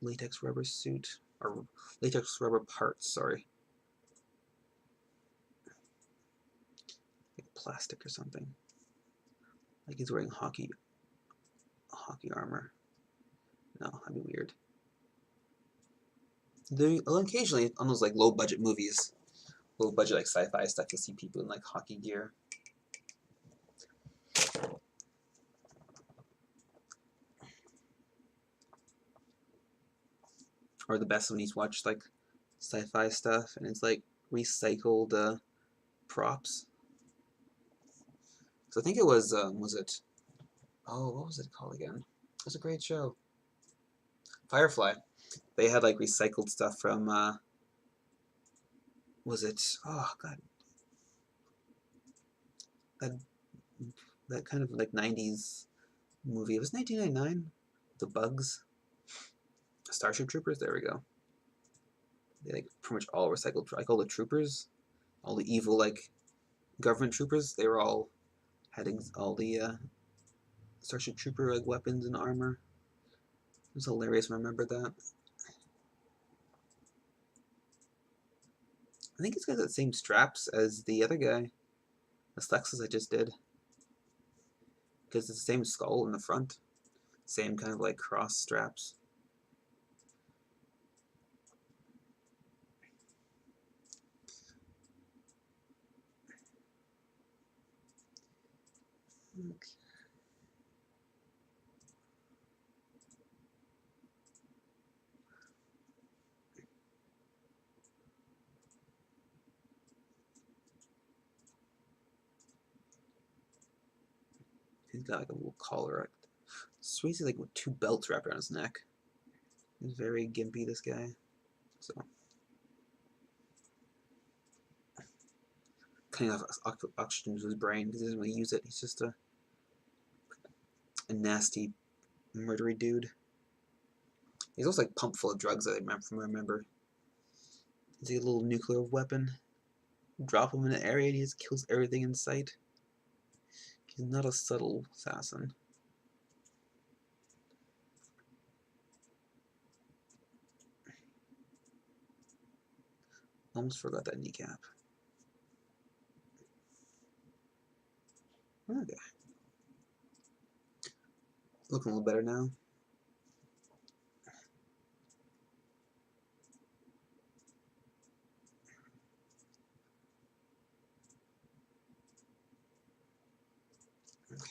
latex rubber suit, or latex rubber parts, sorry. Like plastic or something. Like he's wearing hockey armor. No, that'd be weird. Well, occasionally on those like low budget movies, low budget like sci-fi stuff, you'll see people in like hockey gear. Or the best when you watch like sci-fi stuff and it's like recycled props. So I think it was it? Oh, what was it called again? It was a great show. Firefly. They had like recycled stuff from was it? Oh god, that kind of like 90s movie. It was 1999. The Bugs. Starship Troopers. There we go. They like pretty much all recycled. Like all the troopers, all the evil like government troopers. They were all had all the Starship Trooper like weapons and armor. It was hilarious when I remembered that. I think it's got the same straps as the other guy, the Lexus I just did. Because it's the same skull in the front. Same kind of like cross straps. Okay. He's got like a little collar. Sweet, like with 2 belts wrapped around his neck. He's very gimpy, this guy. So cutting off oxygen to his brain because he doesn't really use it. He's just a nasty, murdery dude. He's also like pumped full of drugs that I remember. He's like a little nuclear weapon. Drop him in an area and he just kills everything in sight. He's not a subtle assassin. Almost forgot that kneecap. Okay. Looking a little better now. Okay.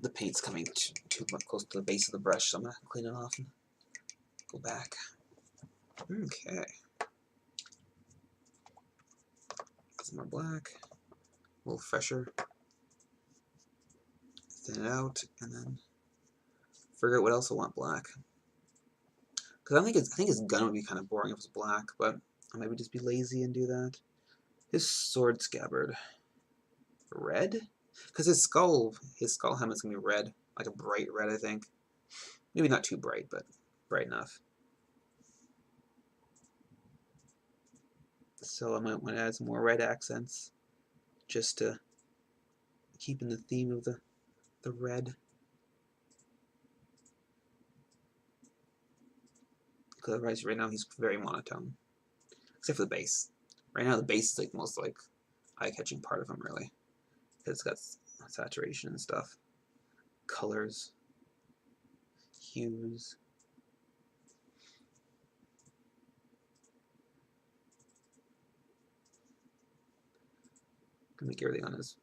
The paint's coming too much close to the base of the brush, so I'm going to clean it off and go back. Okay. Some more black. A little fresher. Thin it out, and then figure out what else I want black. Because I think his gun would be kind of boring if it was black, but I'll maybe just be lazy and do that. His sword scabbard. Red? Because his skull helmet's gonna be red. Like a bright red, I think. Maybe not too bright, but bright enough. So I might want to add some more red accents just to keep in the theme of the red. Because otherwise, right now he's very monotone, except for the bass. Right now, the bass is like the most like eye-catching part of him, really. It's got saturation and stuff, colors, hues. Can make everything on his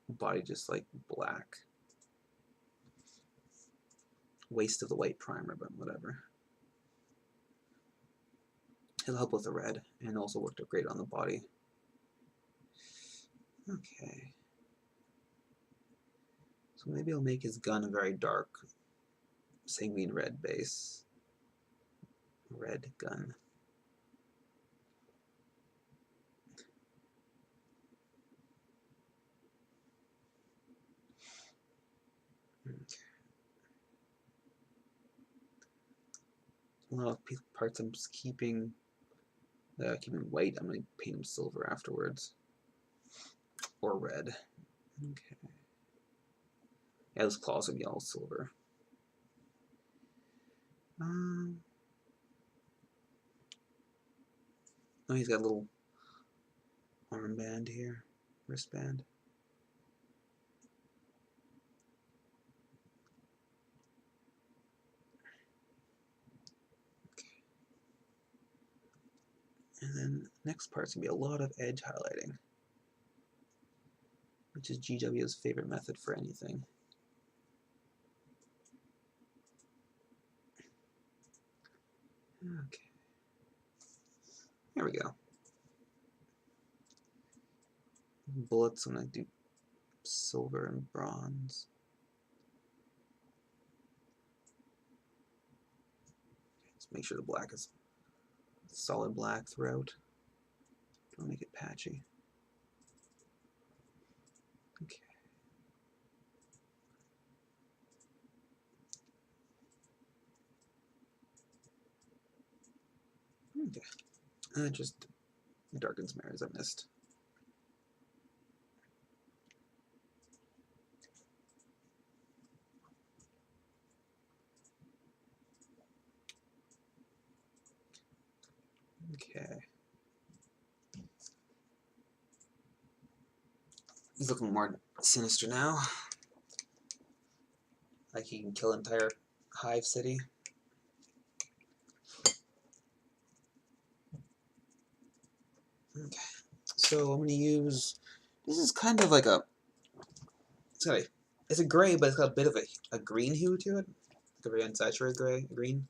body just like black. Waste of the white primer, but whatever. It'll help with the red, and also worked out great on the body. Okay. So maybe I'll make his gun a very dark, sanguine red base. Red gun. Okay. A lot of parts I'm just keeping white. I'm going to paint them silver afterwards. Or red. Okay. Yeah, those claws will be all silver. Oh, he's got a little armband here. Wristband. Okay. And then next part's going to be a lot of edge highlighting, which is GW's favorite method for anything. Okay. There we go. Bullets, I'm going to do silver and bronze. Just make sure the black is solid black throughout. Don't make it patchy. Okay. Okay. And just darken some areas I missed. Okay. He's looking more sinister now. Like he can kill an entire hive city. Okay. So I'm going to use, this is kind of like a, it's a gray, but it's got a bit of a green hue to it. Like a very unsaturated green.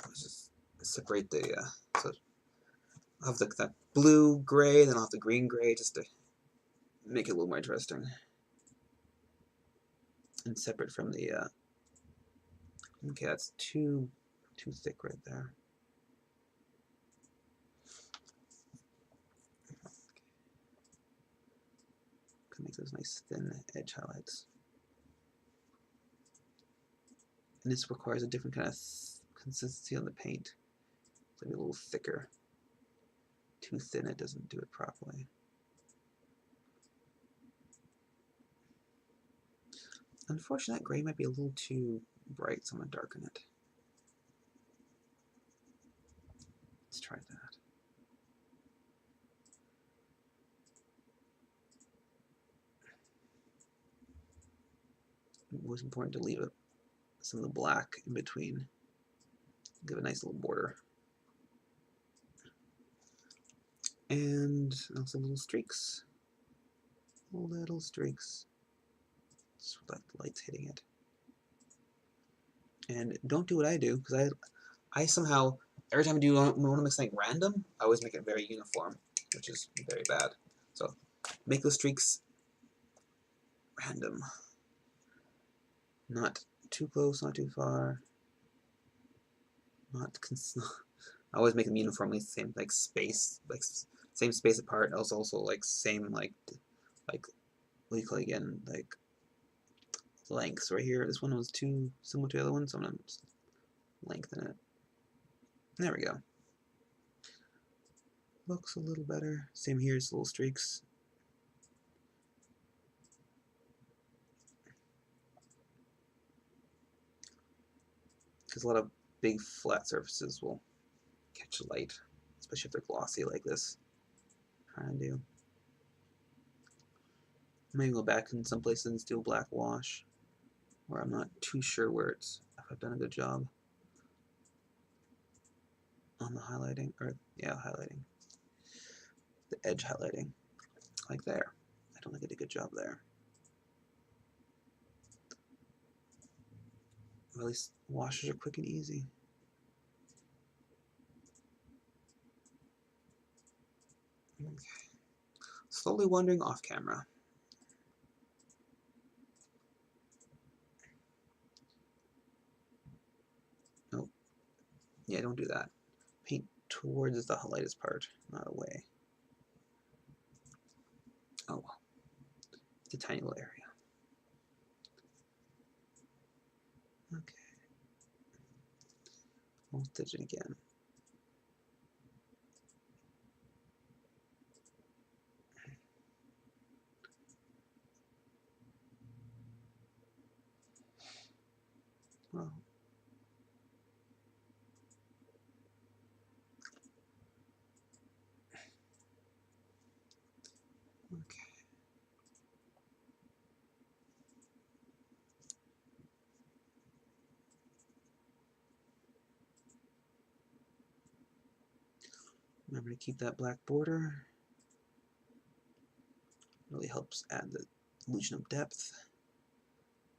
Let's just separate the, so I'll have that blue gray, then I'll have the green gray just to make it a little more interesting. And separate from the, okay, that's too thick right there. Can make those nice thin edge highlights. And this requires a different kind of consistency on the paint. It's maybe a little thicker. Too thin, it doesn't do it properly. Unfortunately, that gray might be a little too bright, so I'm going to darken it. Let's try that. It was important to leave some of the black in between. Give a nice little border. And also little streaks. Little streaks. Just like the light's hitting it. And don't do what I do, because I somehow, every time I want to make something random, I always make it very uniform, which is very bad. So make those streaks random. Not too close, not too far. I always make them uniformly same, like space, like same space apart. Also like same like what do you call it again? Like lengths right here. This one was too similar to the other one, so I'm gonna lengthen it. There we go. looks a little better. Same here, it's little streaks. Because a lot of big flat surfaces will catch light, especially if they're glossy like this. Trying to do. Maybe go back in some places and do a black wash, where I'm not too sure where it's, if I've done a good job on the highlighting, or yeah, highlighting, the edge highlighting, like there. I don't think I did a good job there. Or at least washes are quick and easy. Okay. Slowly wandering off camera. Nope. Yeah, don't do that. Paint towards the lightest part, not away. Oh well. It's a tiny little area. Okay. We'll stitch it again. Well, okay. Remember to keep that black border. Really helps add the illusion of depth.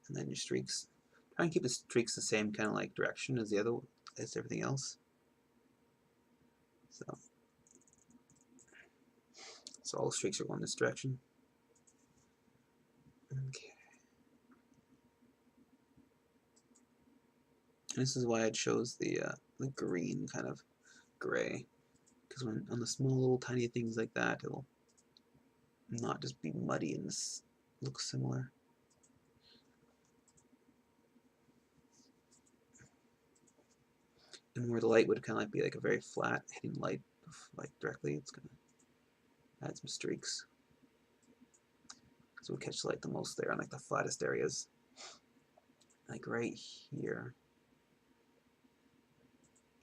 And then your streaks. Try and keep the streaks the same kind of like direction as as everything else. So all the streaks are going this direction. Okay. And this is why it shows the green kind of gray, because when on the small little tiny things like that, it'll not just be muddy and look similar. And where the light would kind of like be like a very flat hitting light like directly, it's gonna add some streaks. So we'll catch the light the most there on like the flattest areas, like right here.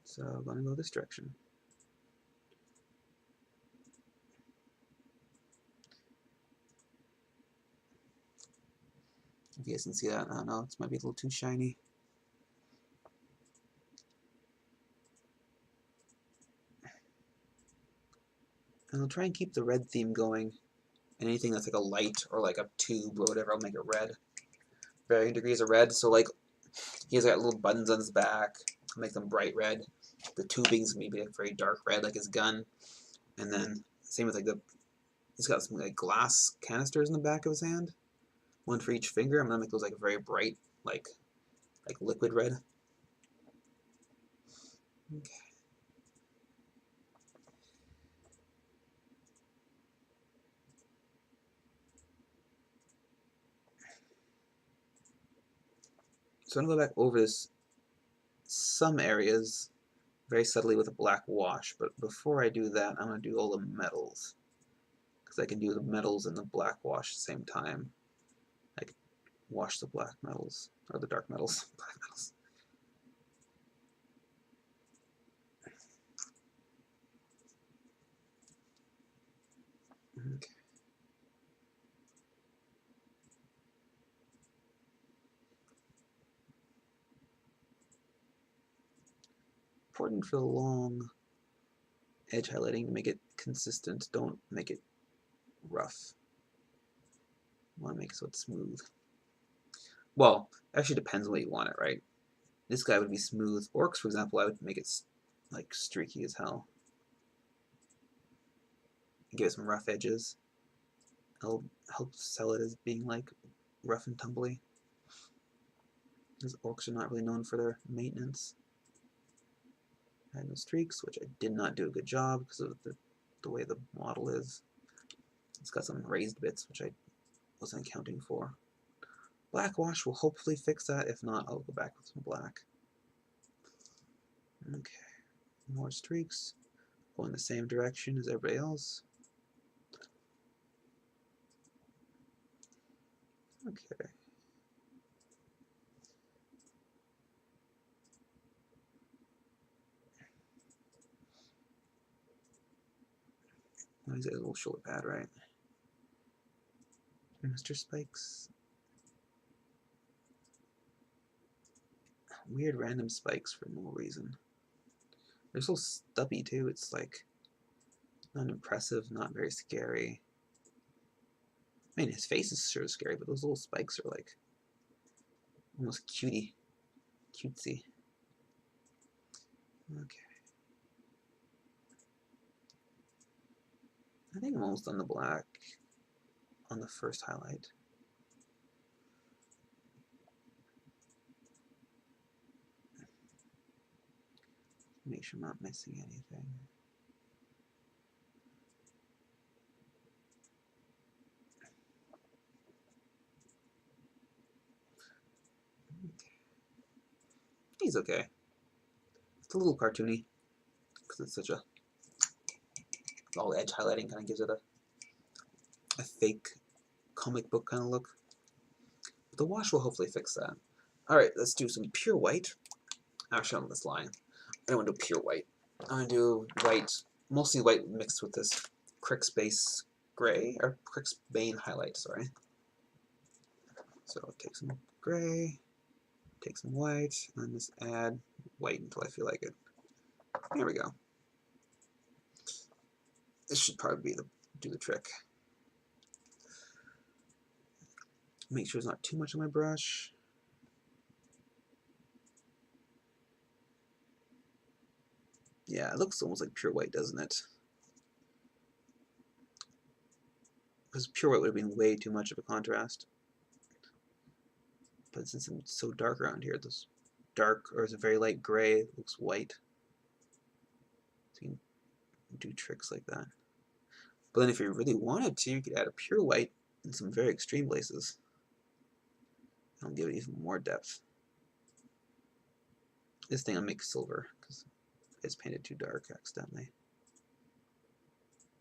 So I'm gonna go this direction. If you guys can see that, I don't know, it might be a little too shiny. And I'll try and keep the red theme going. And anything that's like a light or like a tube or whatever, I'll make it red. Varying degrees of red. So like he's got little buttons on his back. I'll make them bright red. The tubing's gonna be a very dark red, like his gun. And then same with like he's got some like glass canisters in the back of his hand. One for each finger. I'm gonna make those like very bright, like liquid red. Okay. So I'm gonna go back over this some areas very subtly with a black wash, but before I do that, I'm gonna do all the metals, because I can do the metals and the black wash at the same time. I can wash the black metals, or the dark metals, black metals. Okay. Important for the long edge highlighting to make it consistent. Don't make it rough. You want to make it so it's smooth. Well, actually depends on what you want it, right? This guy would be smooth. Orcs, for example, I would make it like streaky as hell. Give it some rough edges. I'll help sell it as being like rough and tumbly. Because orcs are not really known for their maintenance. I had no streaks, which I did not do a good job because of the way the model is. It's got some raised bits, which I wasn't accounting for. Black wash will hopefully fix that. If not, I'll go back with some black. Okay, more streaks. Go in the same direction as everybody else. Okay. Oh, he's got a little shoulder pad, right? Mr. Spikes. Weird random spikes for no reason. They're so stubby too, it's like not impressive, not very scary. I mean, his face is sure scary, but those little spikes are like almost cutesy. Okay. I think I'm almost done the black on the first highlight. Make sure I'm not missing anything. Okay. He's okay. It's a little cartoony because it's such a all edge highlighting kind of gives it a fake comic book kind of look. But the wash will hopefully fix that. Alright, let's do some pure white. Actually, on this line, I don't want to do pure white. I'm going to do white, mostly white mixed with this Crix Base Gray, or Crix Bane highlight, sorry. So take some gray, take some white, and just add white until I feel like it. There we go. This should probably be do the trick. Make sure there's not too much on my brush. Yeah, it looks almost like pure white, doesn't it? Because pure white would have been way too much of a contrast. But since it's so dark around here, this dark, or it's a very light gray, looks white. So you can do tricks like that. But then if you really wanted to, you could add a pure white in some very extreme places. That'll give it even more depth. This thing I'll make silver, because it's painted too dark accidentally.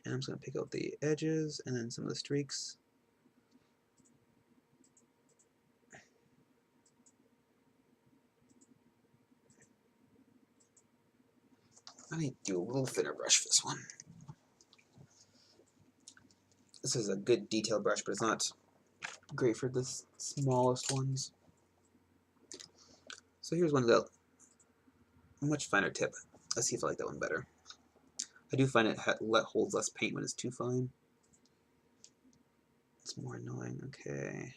And I'm just going to pick out the edges and then some of the streaks. I need to do a little thinner brush for this one. This is a good detail brush, but it's not great for the smallest ones. So here's one of the much finer tip. Let's see if I like that one better. I do find it holds less paint when it's too fine. It's more annoying. Okay.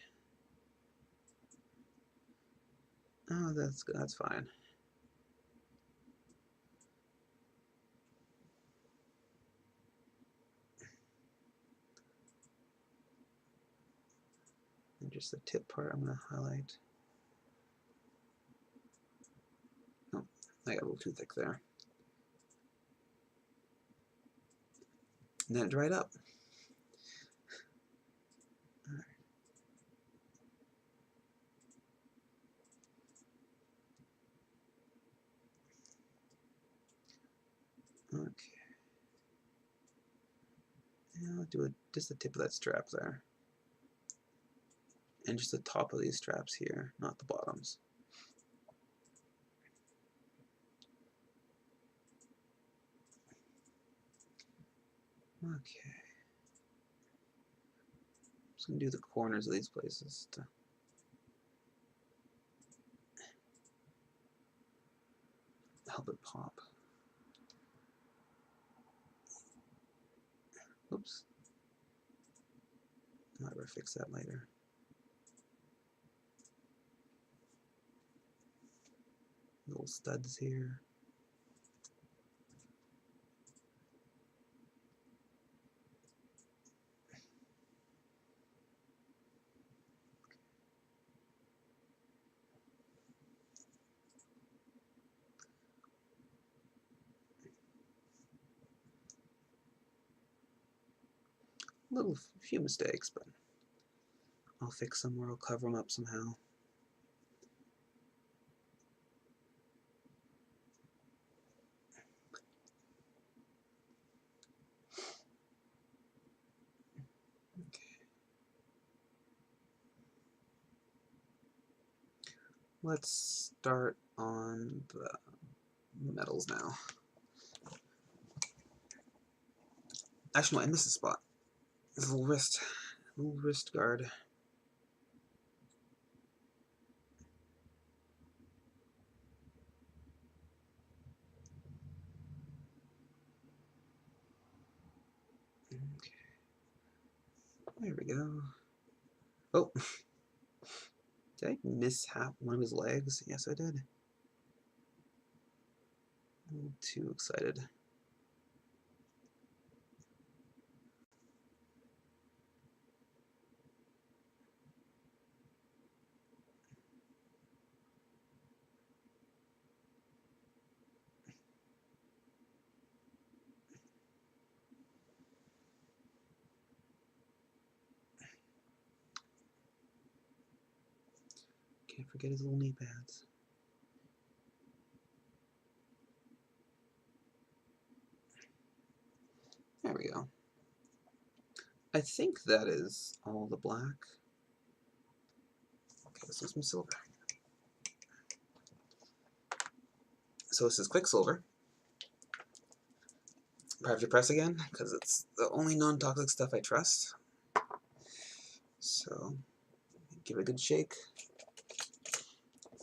Oh, that's good. That's fine. And just the tip part I'm going to highlight. Oh, I got a little too thick there. And then it dried up. Okay. And I'll do just the tip of that strap there. And just the top of these straps here, not the bottoms. Okay. I'm just going to do the corners of these places to help it pop. Oops. I'll ever fix that later. Little studs here. Few mistakes, but I'll fix them or I'll cover them up somehow. Let's start on the metals now. Actually, no, I missed a spot. This little wrist guard. Okay, there we go. Oh, did I miss one of his legs? Yes, I did. A little too excited. Can't forget his little knee pads. There we go. I think that is all the black. Okay, let's do some silver. So this is Quicksilver. Private press again, because it's the only non-toxic stuff I trust. So, give it a good shake.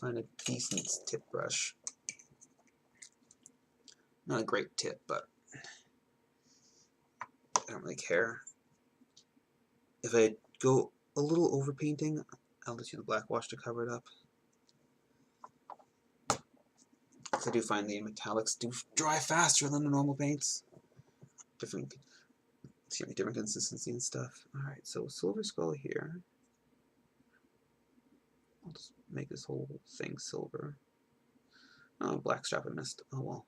Find a decent tip brush. Not a great tip, but I don't really care. If I go a little over painting, I'll just use the black wash to cover it up. Because I do find the metallics do dry faster than the normal paints. Different consistency and stuff. Alright, so silver skull here. I'll just make this whole thing silver. Oh, black strap I missed. Oh well.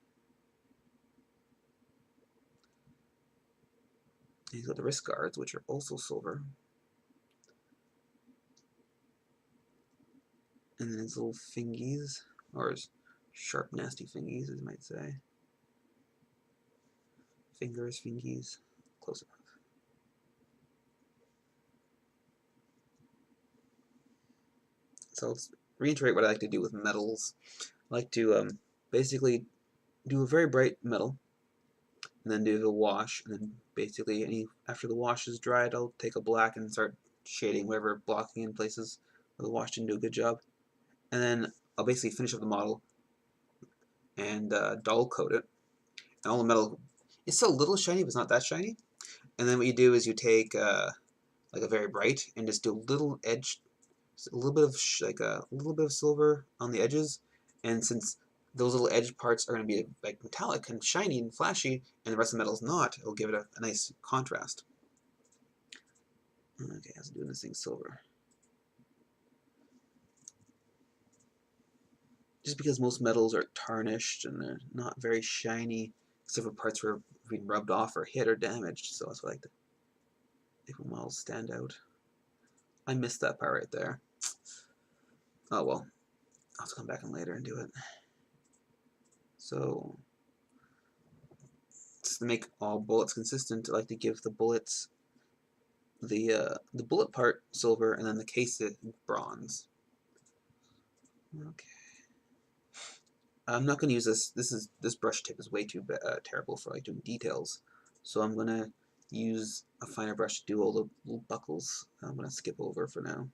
He's got the wrist guards, which are also silver. And then his little fingies, or his sharp, nasty fingies, as you might say. Fingers, fingies, close enough. So let's reiterate what I like to do with metals. I like to basically do a very bright metal, and then do the wash, and then basically after the wash is dried, I'll take a black and start shading whatever blocking in places where the wash didn't do a good job. And then I'll basically finish up the model and dull coat it. And all the metal, it's still a little shiny, but it's not that shiny. And then what you do is you take like a very bright and just do a little edge, a little bit of a little bit of silver on the edges. And since those little edge parts are going to be like metallic and shiny and flashy, and the rest of the metal is not, it'll give it a nice contrast. Okay, I was doing this thing silver. Just because most metals are tarnished and they're not very shiny, except for parts where being rubbed off or hit or damaged, so that's why I like to make my models stand out. I missed that part right there. Oh well, I'll have to come back in later and do it. So, just to make all bullets consistent, I like to give the bullets the bullet part silver and then the case bronze. Okay. I'm not going to use this. This brush tip is way too terrible for like doing details. So I'm going to use a finer brush to do all the little buckles. I'm going to skip over for now.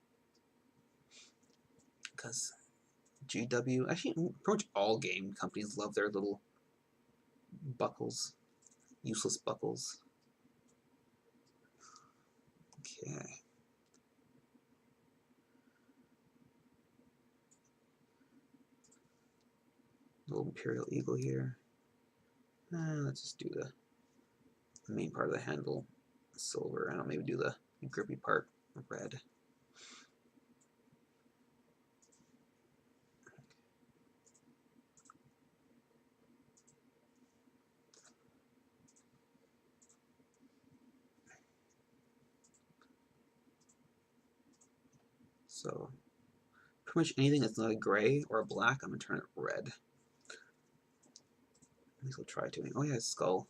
Because GW, actually pretty much all game companies love their little buckles. Useless buckles. Okay. Little Imperial Eagle here. Let's just do the main part of the handle silver, and I'll maybe do the grippy part red. So pretty much anything that's not a gray or a black, I'm gonna turn it red. At least I'll try to. Oh yeah, skull.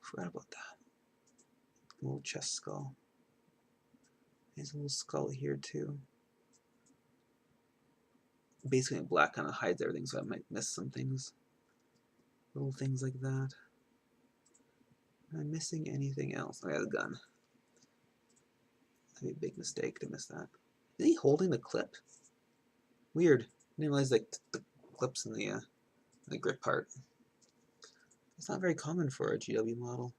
Forgot about that. Little chest skull. There's a little skull here too. basically black kind of hides everything, so I might miss some things. Little things like that. Am I missing anything else? Oh yeah, the gun. That'd be a big mistake to miss that. Is he holding the clip? Weird. I didn't realize like the clips in the grip part. It's not very common for a GW model.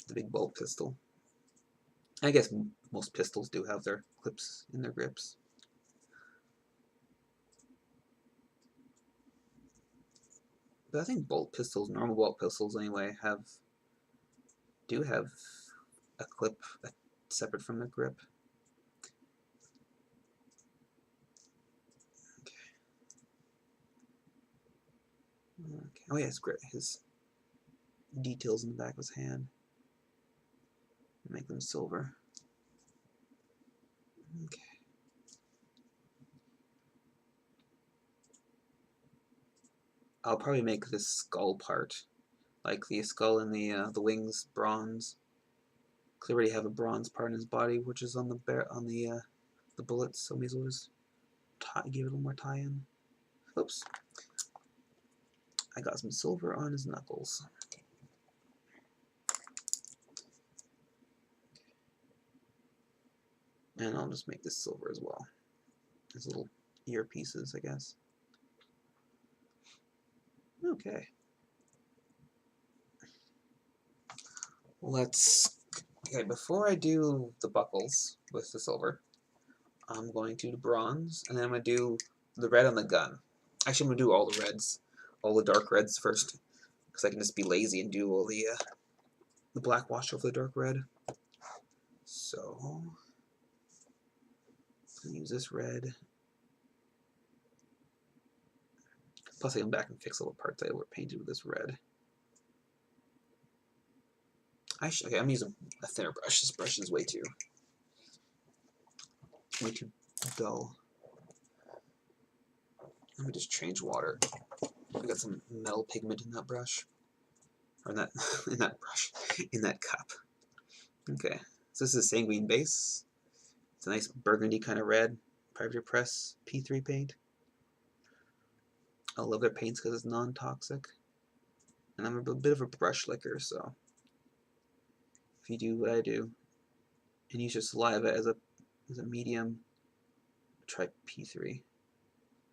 The big bolt pistol. I guess most pistols do have their clips in their grips. But I think bolt pistols, normal bolt pistols anyway, do have a clip separate from the grip. Okay. Oh yeah, his details in the back of his hand. Make them silver. Okay. I'll probably make this skull part, like the skull and the wings, bronze. Cause I already have a bronze part in his body, which is on the bullets. So maybe we'll just give it a little more tie-in. Oops. I got some silver on his knuckles. And I'll just make this silver as well. These little earpieces, I guess. Okay. Okay, before I do the buckles with the silver, I'm going to do bronze, and then I'm going to do the red on the gun. Actually, I'm going to do all the reds, all the dark reds first, because I can just be lazy and do all the black wash over the dark red. So, I'm going to use this red. Plus, I can back and fix all the parts I overpainted with this red. Okay, I'm using a thinner brush. This brush is way too dull. Let me just change water. I got some metal pigment in that brush, or in that in that cup. Okay, so this is a sanguine base. It's a nice burgundy kind of red. Private Press P3 paint. I love their paints because it's non-toxic, and I'm a bit of a brush licker, so if you do what I do and use your saliva as a medium, try P3.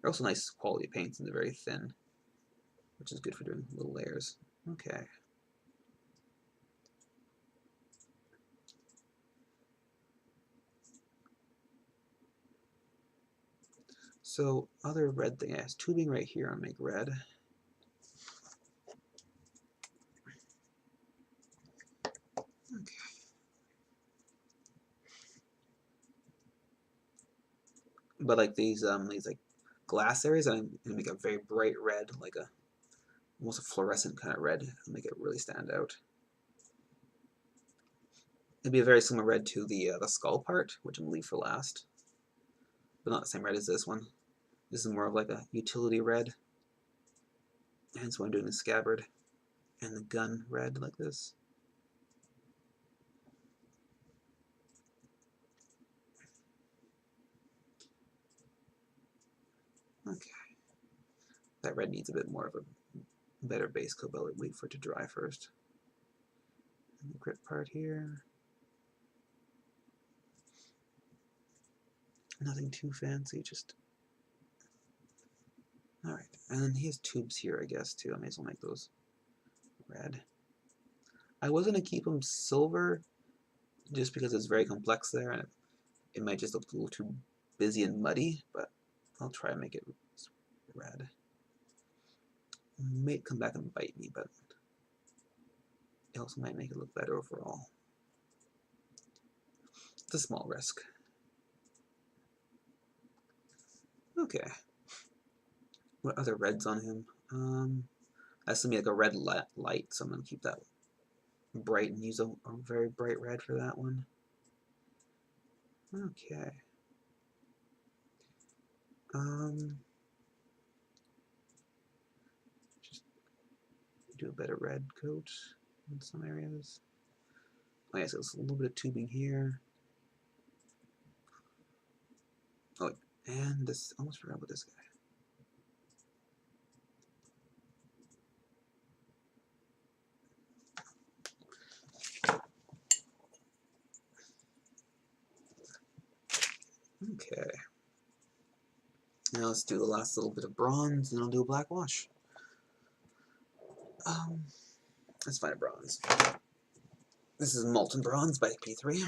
They're also nice quality paints, and they're very thin, which is good for doing little layers. Okay. So other red thing, I have tubing right here on make red. Okay. But like these like glass areas, I'm gonna make a very bright red, like almost a fluorescent kind of red, and make it really stand out. It'd be a very similar red to the skull part, which I'm gonna leave for last, but not the same red as this one. This is more of like a utility red, hence why I'm doing the scabbard and the gun red like this. Okay, that red needs a bit more of a better base coat, but I'll wait for it to dry first. And the grip part here. Nothing too fancy, just... Alright, and then he has tubes here, I guess, too. I may as well make those red. I was going to keep them silver, just because it's very complex there, and it might just look a little too busy and muddy, but I'll try and make it red. It may come back and bite me, but it also might make it look better overall. It's a small risk. Okay. What other reds on him? That's gonna be like a red light, so I'm gonna keep that bright and use a very bright red for that one. Okay. Just do a better red coat in some areas. Okay, so it's a little bit of tubing here. Oh, And this, almost forgot about this guy. Okay. Now let's do the last little bit of bronze, and then I'll do a black wash. Let's find a bronze. This is Molten Bronze by P3.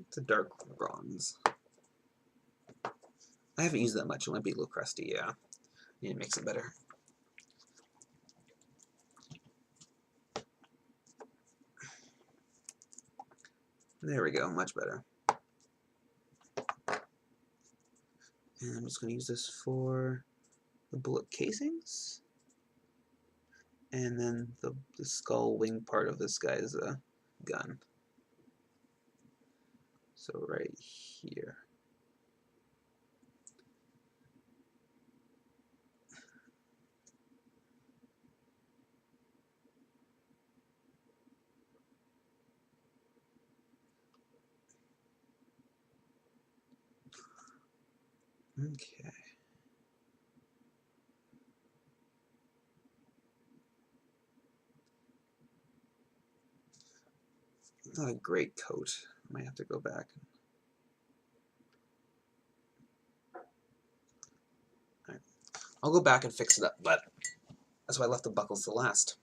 It's a dark bronze. I haven't used that much. It might be a little crusty, yeah. Need to mix it better. There we go, much better. And I'm just going to use this for the bullet casings. And then the skull wing part of this guy's gun. So right here. Okay. Not a great coat. I might have to go back. Alright. I'll go back and fix it up, but that's why I left the buckles to last.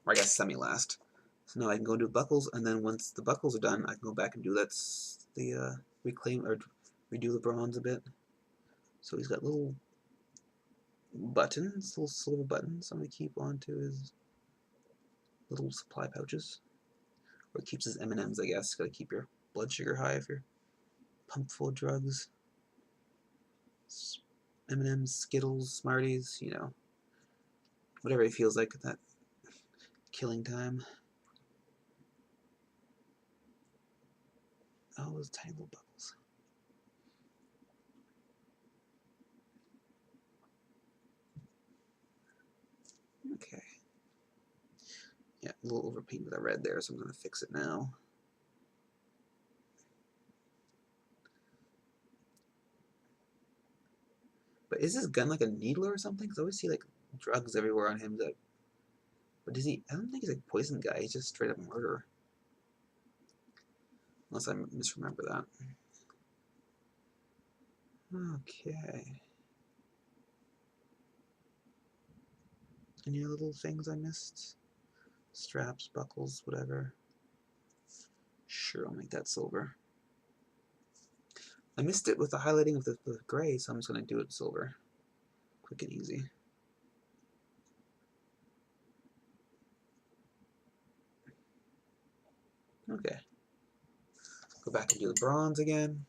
Or I guess semi-last. So now I can go do buckles, and then once the buckles are done, I can go back and do the reclaim or redo the bronze a bit. So he's got little buttons, little silver buttons. I'm gonna keep onto his little supply pouches, or it keeps his M&Ms. I guess gotta keep your blood sugar high if you're pumped full of drugs. M&Ms, Skittles, Smarties, you know, whatever it feels like at that killing time. Oh, those tiny little bubbles. Okay. Yeah, a little overpainted with that red there, so I'm going to fix it now. But is this gun like a needler or something? Because I always see like drugs everywhere on him. That, but does he? I don't think he's like a poison guy. He's just straight up murder. Unless I misremember that. Okay. Any little things I missed? Straps, buckles, whatever. Sure, I'll make that silver. I missed it with the highlighting of the gray, so I'm just going to do it silver. Quick and easy. Okay. Go back and do the bronze again.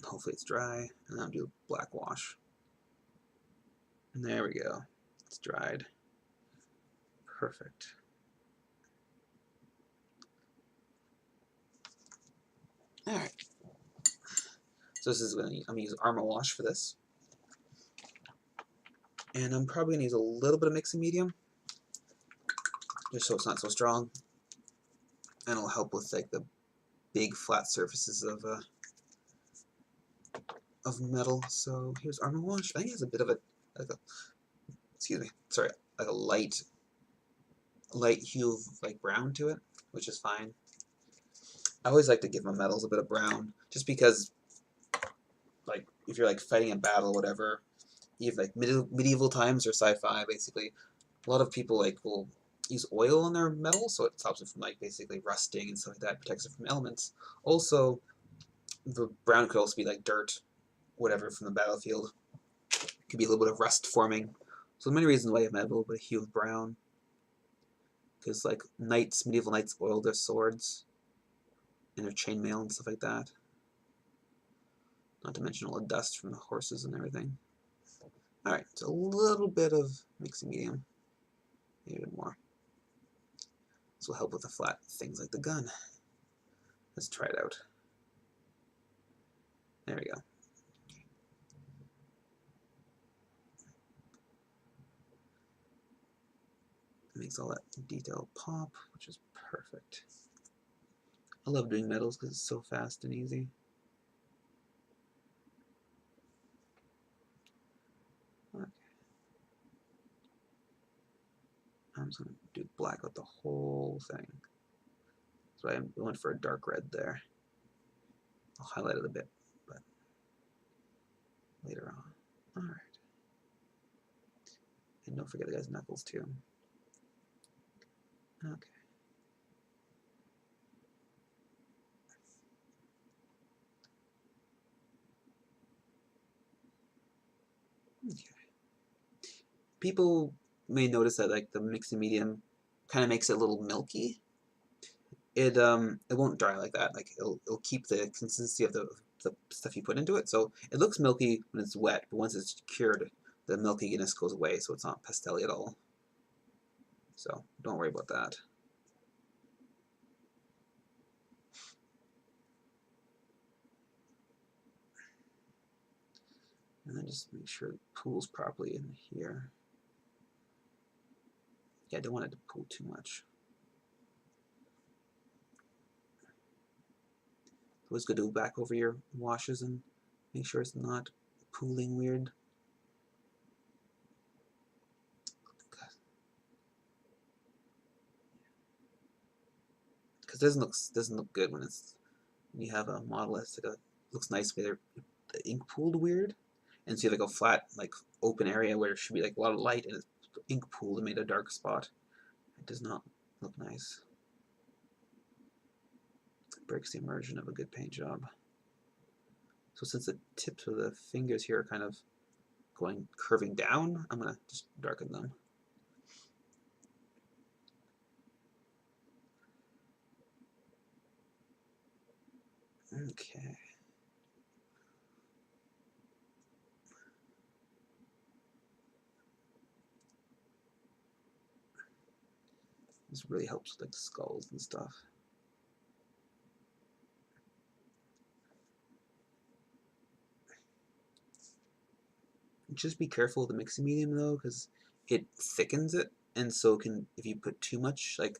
Hopefully it's dry. And then I'll do black wash. And there we go. It's dried. Perfect. Alright. So this is I'm going to use Armor Wash for this. And I'm probably going to use a little bit of mixing medium, just so it's not so strong. And it'll help with like the big flat surfaces of metal. So here's Armor Wash. I think it has a bit of excuse me, sorry, like a light hue of like brown to it, which is fine. I always like to give my metals a bit of brown, just because, like, if you're like fighting a battle, or whatever, even like medieval times or sci-fi, basically, a lot of people like will use oil on their metal, so it stops it from like basically rusting and stuff like that, protects it from elements. Also, the brown could also be like dirt, whatever, from the battlefield. It could be a little bit of rust forming. So many reasons why you have a little bit of hue of brown. Because like knights, medieval knights oiled their swords and their chainmail and stuff like that. Not to mention all the dust from the horses and everything. Alright, so a little bit of mixing medium. Maybe a bit more. This will help with the flat things like the gun. Let's try it out. There we go. makes all that detail pop, which is perfect. I love doing metals because it's so fast and easy. Okay. I'm just going to do black with the whole thing. So I went for a dark red there. I'll highlight it a bit, but later on. Alright. And don't forget the guy's knuckles too. Okay. Okay. People may notice that like the mixing medium kind of makes it a little milky. It won't dry like that. Like it'll keep the consistency of the stuff you put into it. So it looks milky when it's wet, but once it's cured, the milkiness goes away, so it's not pastel-y at all. So don't worry about that. And then just make sure it pools properly in here. Yeah, I don't want it to pool too much. Always good to go back over your washes and make sure it's not pooling weird. Because it doesn't look good when you have a model that's like looks nice where the ink pooled weird, and so you have like a flat like open area where there should be like a lot of light and it's ink pooled and made a dark spot. It does not look nice. It breaks the immersion of a good paint job. So since the tips of the fingers here are kind of curving down, I'm gonna just darken them. Okay. This really helps with like skulls and stuff. Just be careful with the mixing medium though, because it thickens it, and so if you put too much, like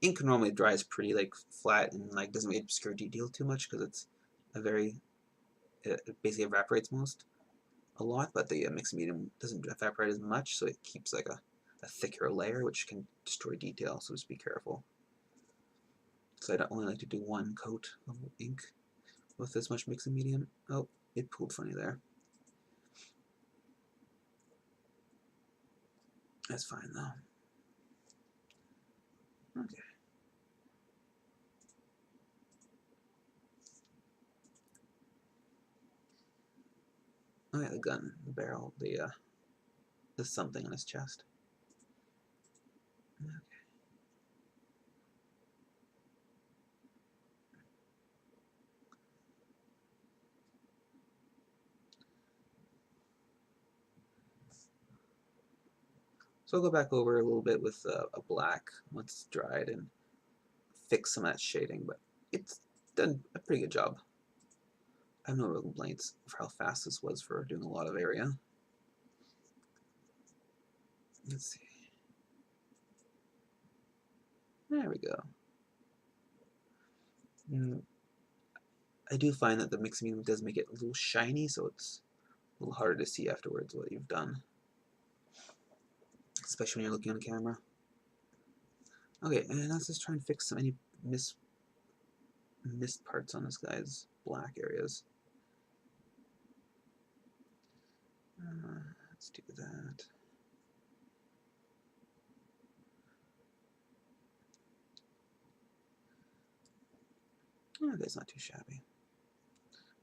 ink normally dries pretty like flat and like doesn't really obscure detail too much because it's it basically evaporates a lot, but the mixing medium doesn't evaporate as much, so it keeps like a thicker layer, which can destroy detail. So just be careful. So I don't only like to do one coat of ink with this much mixing medium. Oh, it pooled funny there. That's fine though. Okay. Oh yeah, the gun, the barrel, the something on his chest. Okay. So I'll go back over a little bit with a black once it's dried and fix some of that shading, but it's done a pretty good job. I have no real complaints for how fast this was for doing a lot of area. Let's see. There we go. I do find that the mixing medium does make it a little shiny, so it's a little harder to see afterwards what you've done, especially when you're looking on camera. Okay, and let's just try and fix any missed parts on this guy's black areas. Let's do that. Oh, that's not too shabby.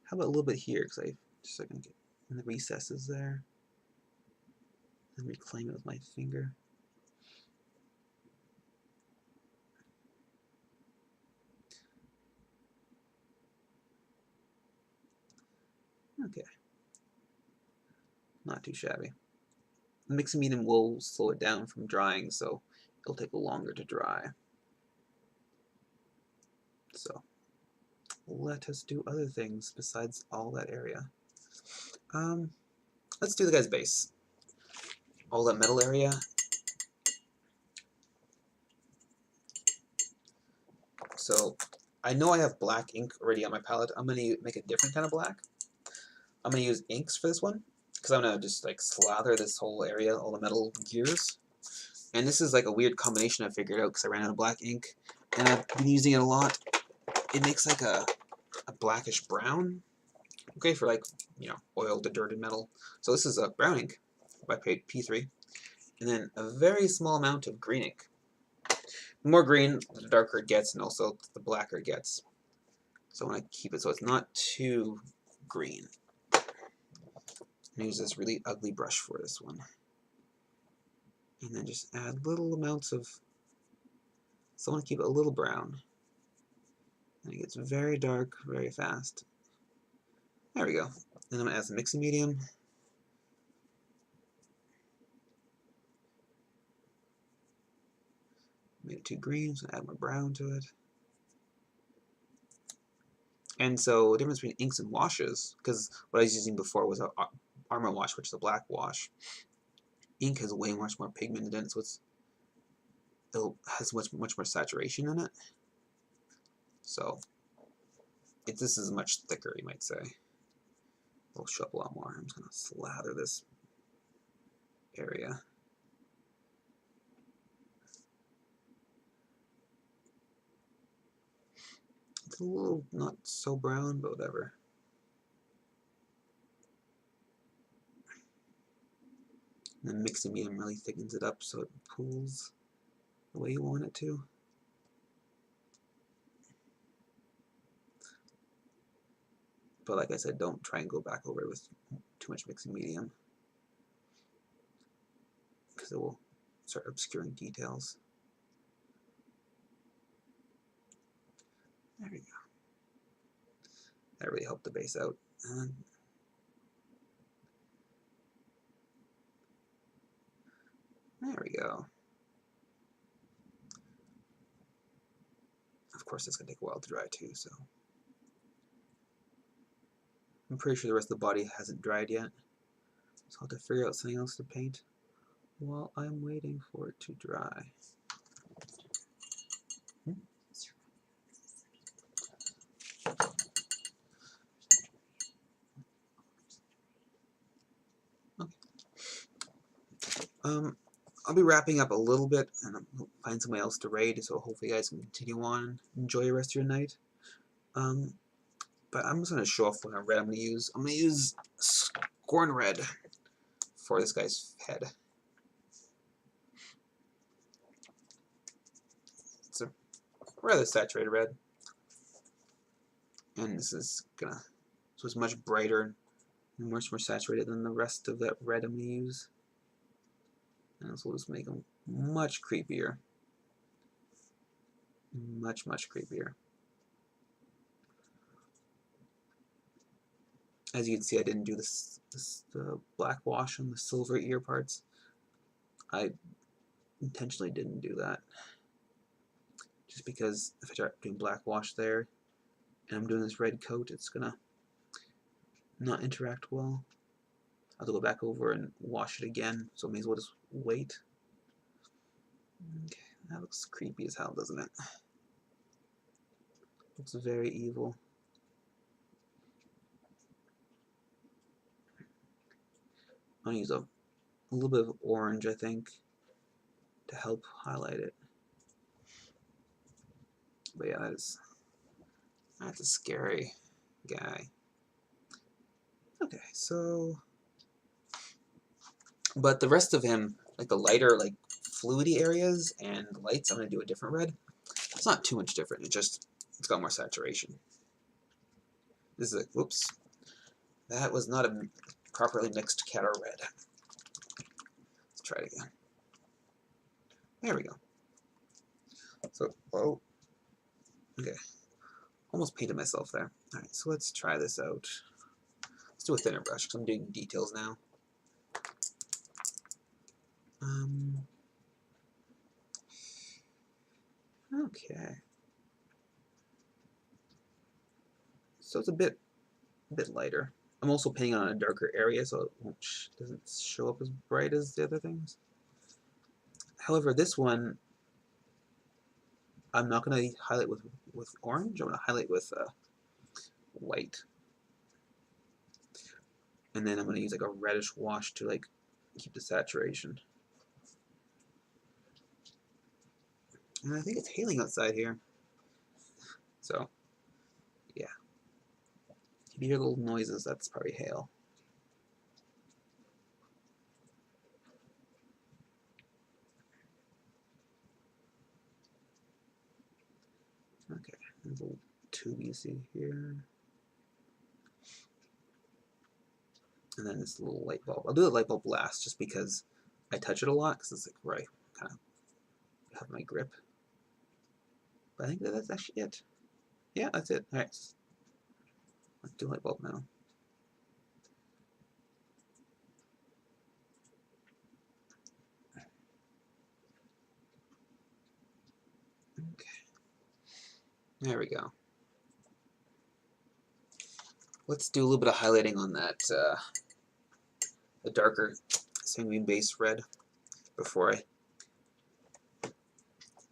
How about a little bit here, because I just so I can get in the recesses there and reclaim it with my finger. Okay, not too shabby. The mixing medium will slow it down from drying, so it'll take longer to dry. So let us do other things besides all that area. Let's do the guy's base. All that metal area. So I know I have black ink already on my palette. I'm going to make a different kind of black. I'm going to use inks for this one because I'm going to just like slather this whole area, all the metal gears. And this is like a weird combination I figured out because I ran out of black ink and I've been using it a lot. It makes like a blackish brown. Okay, for like, you know, oiled or dirted metal. So this is a brown ink by P3. And then a very small amount of green ink. The more green, the darker it gets, and also the blacker it gets. So I want to keep it so it's not too green. I'm use this really ugly brush for this one. And then just add little amounts of, so I want to keep it a little brown. And it gets very dark very fast. There we go. Then I'm going to add some mixing medium. Made it too green, so add more brown to it. And so the difference between inks and washes, because what I was using before was an Armor wash, which is a black wash. Ink has way much more pigment in it, so it has much more saturation in it. So this is much thicker, you might say. It'll show up a lot more. I'm just going to slather this area. It's a little not so brown, but whatever. And then mixing medium really thickens it up so it pools the way you want it to. But like I said, don't try and go back over it with too much mixing medium, because it will start obscuring details. There we go. That really helped the base out. And there we go. Of course, it's going to take a while to dry too, so. I'm pretty sure the rest of the body hasn't dried yet. So I'll have to figure out something else to paint while I'm waiting for it to dry. Okay. I'll be wrapping up a little bit and I'll find somebody else to raid, so hopefully you guys can continue on and enjoy the rest of your night. But I'm just going to show off what red I'm going to use. I'm going to use Scorn Red for this guy's head. It's a rather saturated red. And this is gonna, so it's much brighter and much more saturated than the rest of that red I'm going to use. And this will just make them much creepier. Much creepier. As you can see, I didn't do this black wash on the silver ear parts. I intentionally didn't do that. Just because if I start doing black wash there, and I'm doing this red coat, it's gonna not interact well. I'll have to go back over and wash it again, so I may as well just wait. Okay, that looks creepy as hell, doesn't it? Looks very evil. I'm gonna use a little bit of orange, I think, to help highlight it. But yeah, that's a scary guy. Okay, so, but the rest of him, like the lighter, like fluidy areas and lights, I'm gonna do a different red. It's not too much different. It's got more saturation. This is a, whoops, that was not a properly mixed Catter red. Let's try it again. There we go. So, oh, okay. Almost painted myself there. Alright, so let's try this out. Let's do a thinner brush because I'm doing details now. Okay. So it's a bit lighter. I'm also painting on a darker area, so it doesn't show up as bright as the other things. However, this one, I'm not going to highlight with orange. I'm going to highlight with white. And then I'm going to use like a reddish wash to like keep the saturation. And I think it's hailing outside here. So, yeah. If you hear little noises, that's probably hail. Okay, there's a little tube you see here. And then this little light bulb. I'll do the light bulb last just because I touch it a lot because it's like where I kind of have my grip. But I think that's actually it. Yeah, that's it. Alright, let's do light bulb now. Okay. There we go. Let's do a little bit of highlighting on that, the darker sanguine base red before I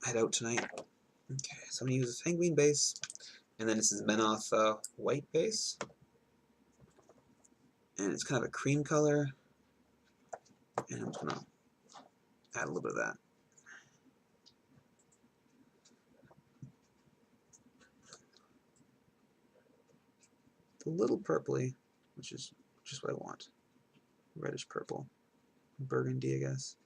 head out tonight. Okay, so I'm going to use a sanguine base, and then this is Menoth white base. And it's kind of a cream color, and I'm just going to add a little bit of that. It's a little purpley, which is what I want. Reddish purple. Burgundy, I guess.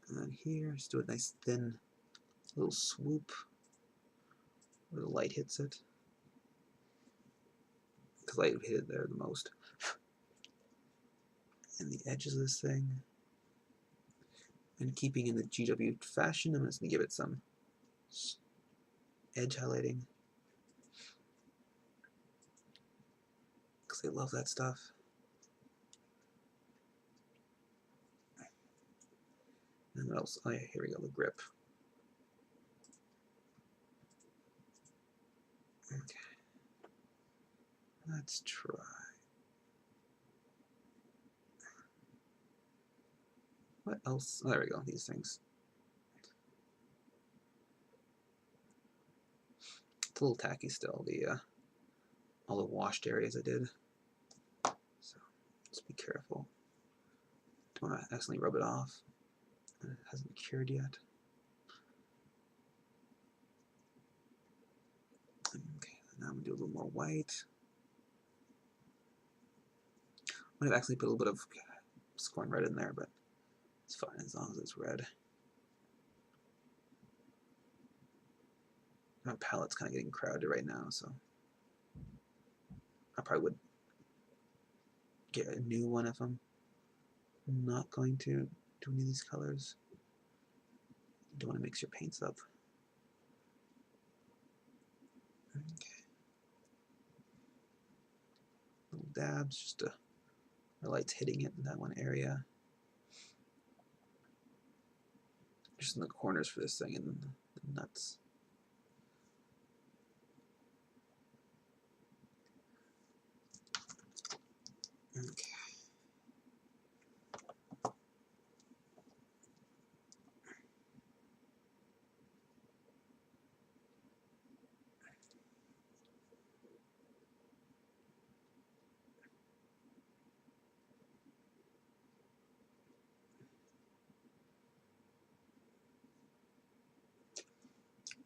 And then here, just do a nice thin little swoop where the light hits it. Because light would hit it there the most. And the edges of this thing. And keeping in the GW fashion, I'm just going to give it some edge highlighting. Because they love that stuff. And what else? Oh yeah, here we go, the grip. Okay. Let's try. What else? Oh, there we go, these things. It's a little tacky still, all the washed areas I did. So just be careful. Don't want to accidentally rub it off. It hasn't cured yet. Okay, now I'm going to do a little more white. I might have actually put a little bit of scorn red in there, but it's fine as long as it's red. My palette's kind of getting crowded right now, so I probably would get a new one if I'm not going to do any of these colors. You don't want to mix your paints up. Okay. Little dabs, just to where light's hitting it in that one area. Just in the corners for this thing and the nuts. Okay.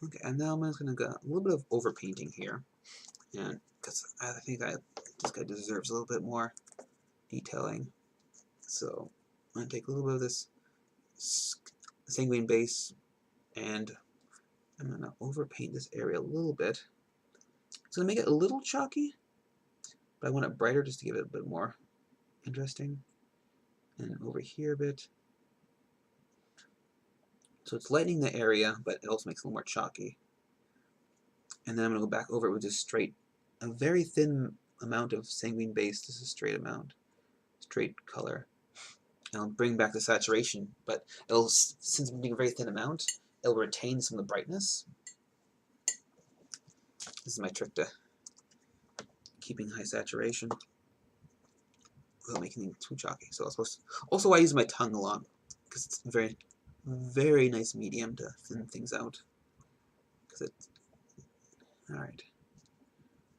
Okay, and now I'm just going to go a little bit of overpainting here, and because I think this guy deserves a little bit more detailing. So I'm going to take a little bit of this sanguine base, and I'm going to overpaint this area a little bit. It's going to make it a little chalky, but I want it brighter just to give it a bit more interesting. And over here a bit. So it's lightening the area, but it also makes it a little more chalky. And then I'm going to go back over it with just a very thin amount of sanguine base. This is a straight amount, straight color. And I'll bring back the saturation, but since I'm doing a very thin amount, it'll retain some of the brightness. This is my trick to keeping high saturation without making it too chalky. So also I use my tongue a lot because it's a very, very nice medium to thin things out. All right.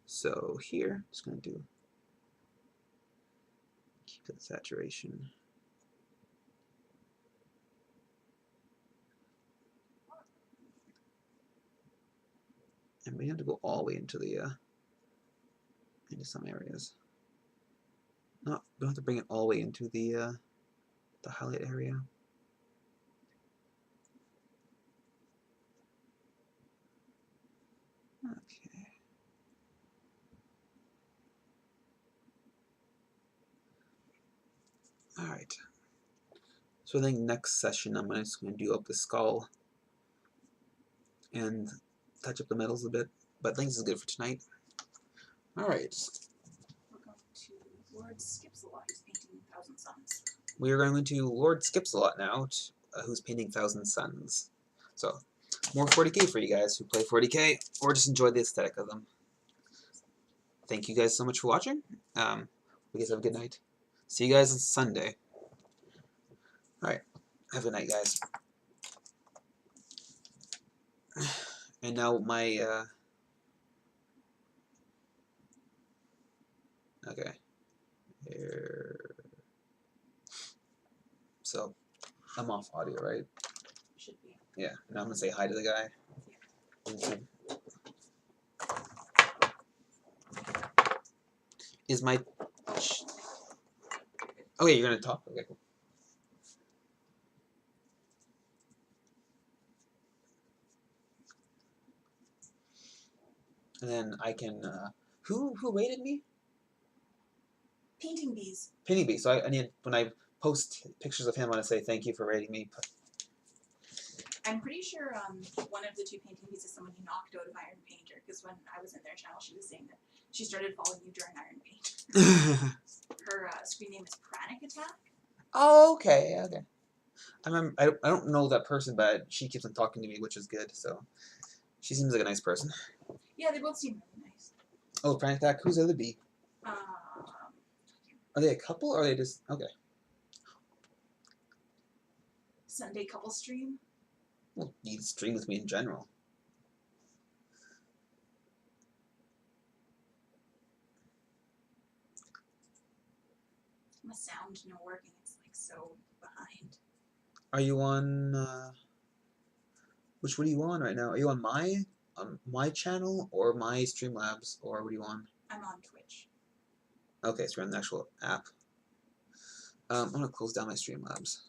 So here, just gonna do keep that saturation. And we have to go all the way into the into some areas. No, we don't have to bring it all the way into the highlight area. Okay. All right. So I think next session I'm just going to do up the skull and touch up the metals a bit. But I think this is good for tonight. All right. We're going to Lord Skips-a-lot, who's painting Thousand Suns. We are going to Lord Skips-a-lot now, who's painting Thousand Suns. So, more 40k for you guys who play 40k or just enjoy the aesthetic of them. Thank you guys so much for watching. You guys have a good night. See you guys on Sunday. Alright, have a good night, guys. And now my, okay. Here. So, I'm off audio, right? Should be. Yeah, now I'm gonna say hi to the guy. Is my... Okay, you're gonna talk? Okay, cool. And then I can, who rated me? Painting Bees. Painting Bee. So I need, when I post pictures of him, I want to say thank you for rating me. I'm pretty sure one of the two Painting Bees is someone you knocked out of Iron Painter, because when I was in their channel, she was saying that she started following you during Iron Paint. Her screen name is Pranic Attack. Oh, okay, okay. I remember. I don't know that person, but she keeps on talking to me, which is good. So she seems like a nice person. Yeah, they both seem really nice. Oh, Prank Attack. Who's the other bee? Are they a couple, or are they just okay? Sunday couple stream. Well, you stream with me in general. My sound no working. It's like so behind. Are you on? Which one are you on right now? Are you on my channel or my Streamlabs, or what are you on? I'm on Twitch. Okay, so you're on the actual app. I'm gonna close down my Streamlabs.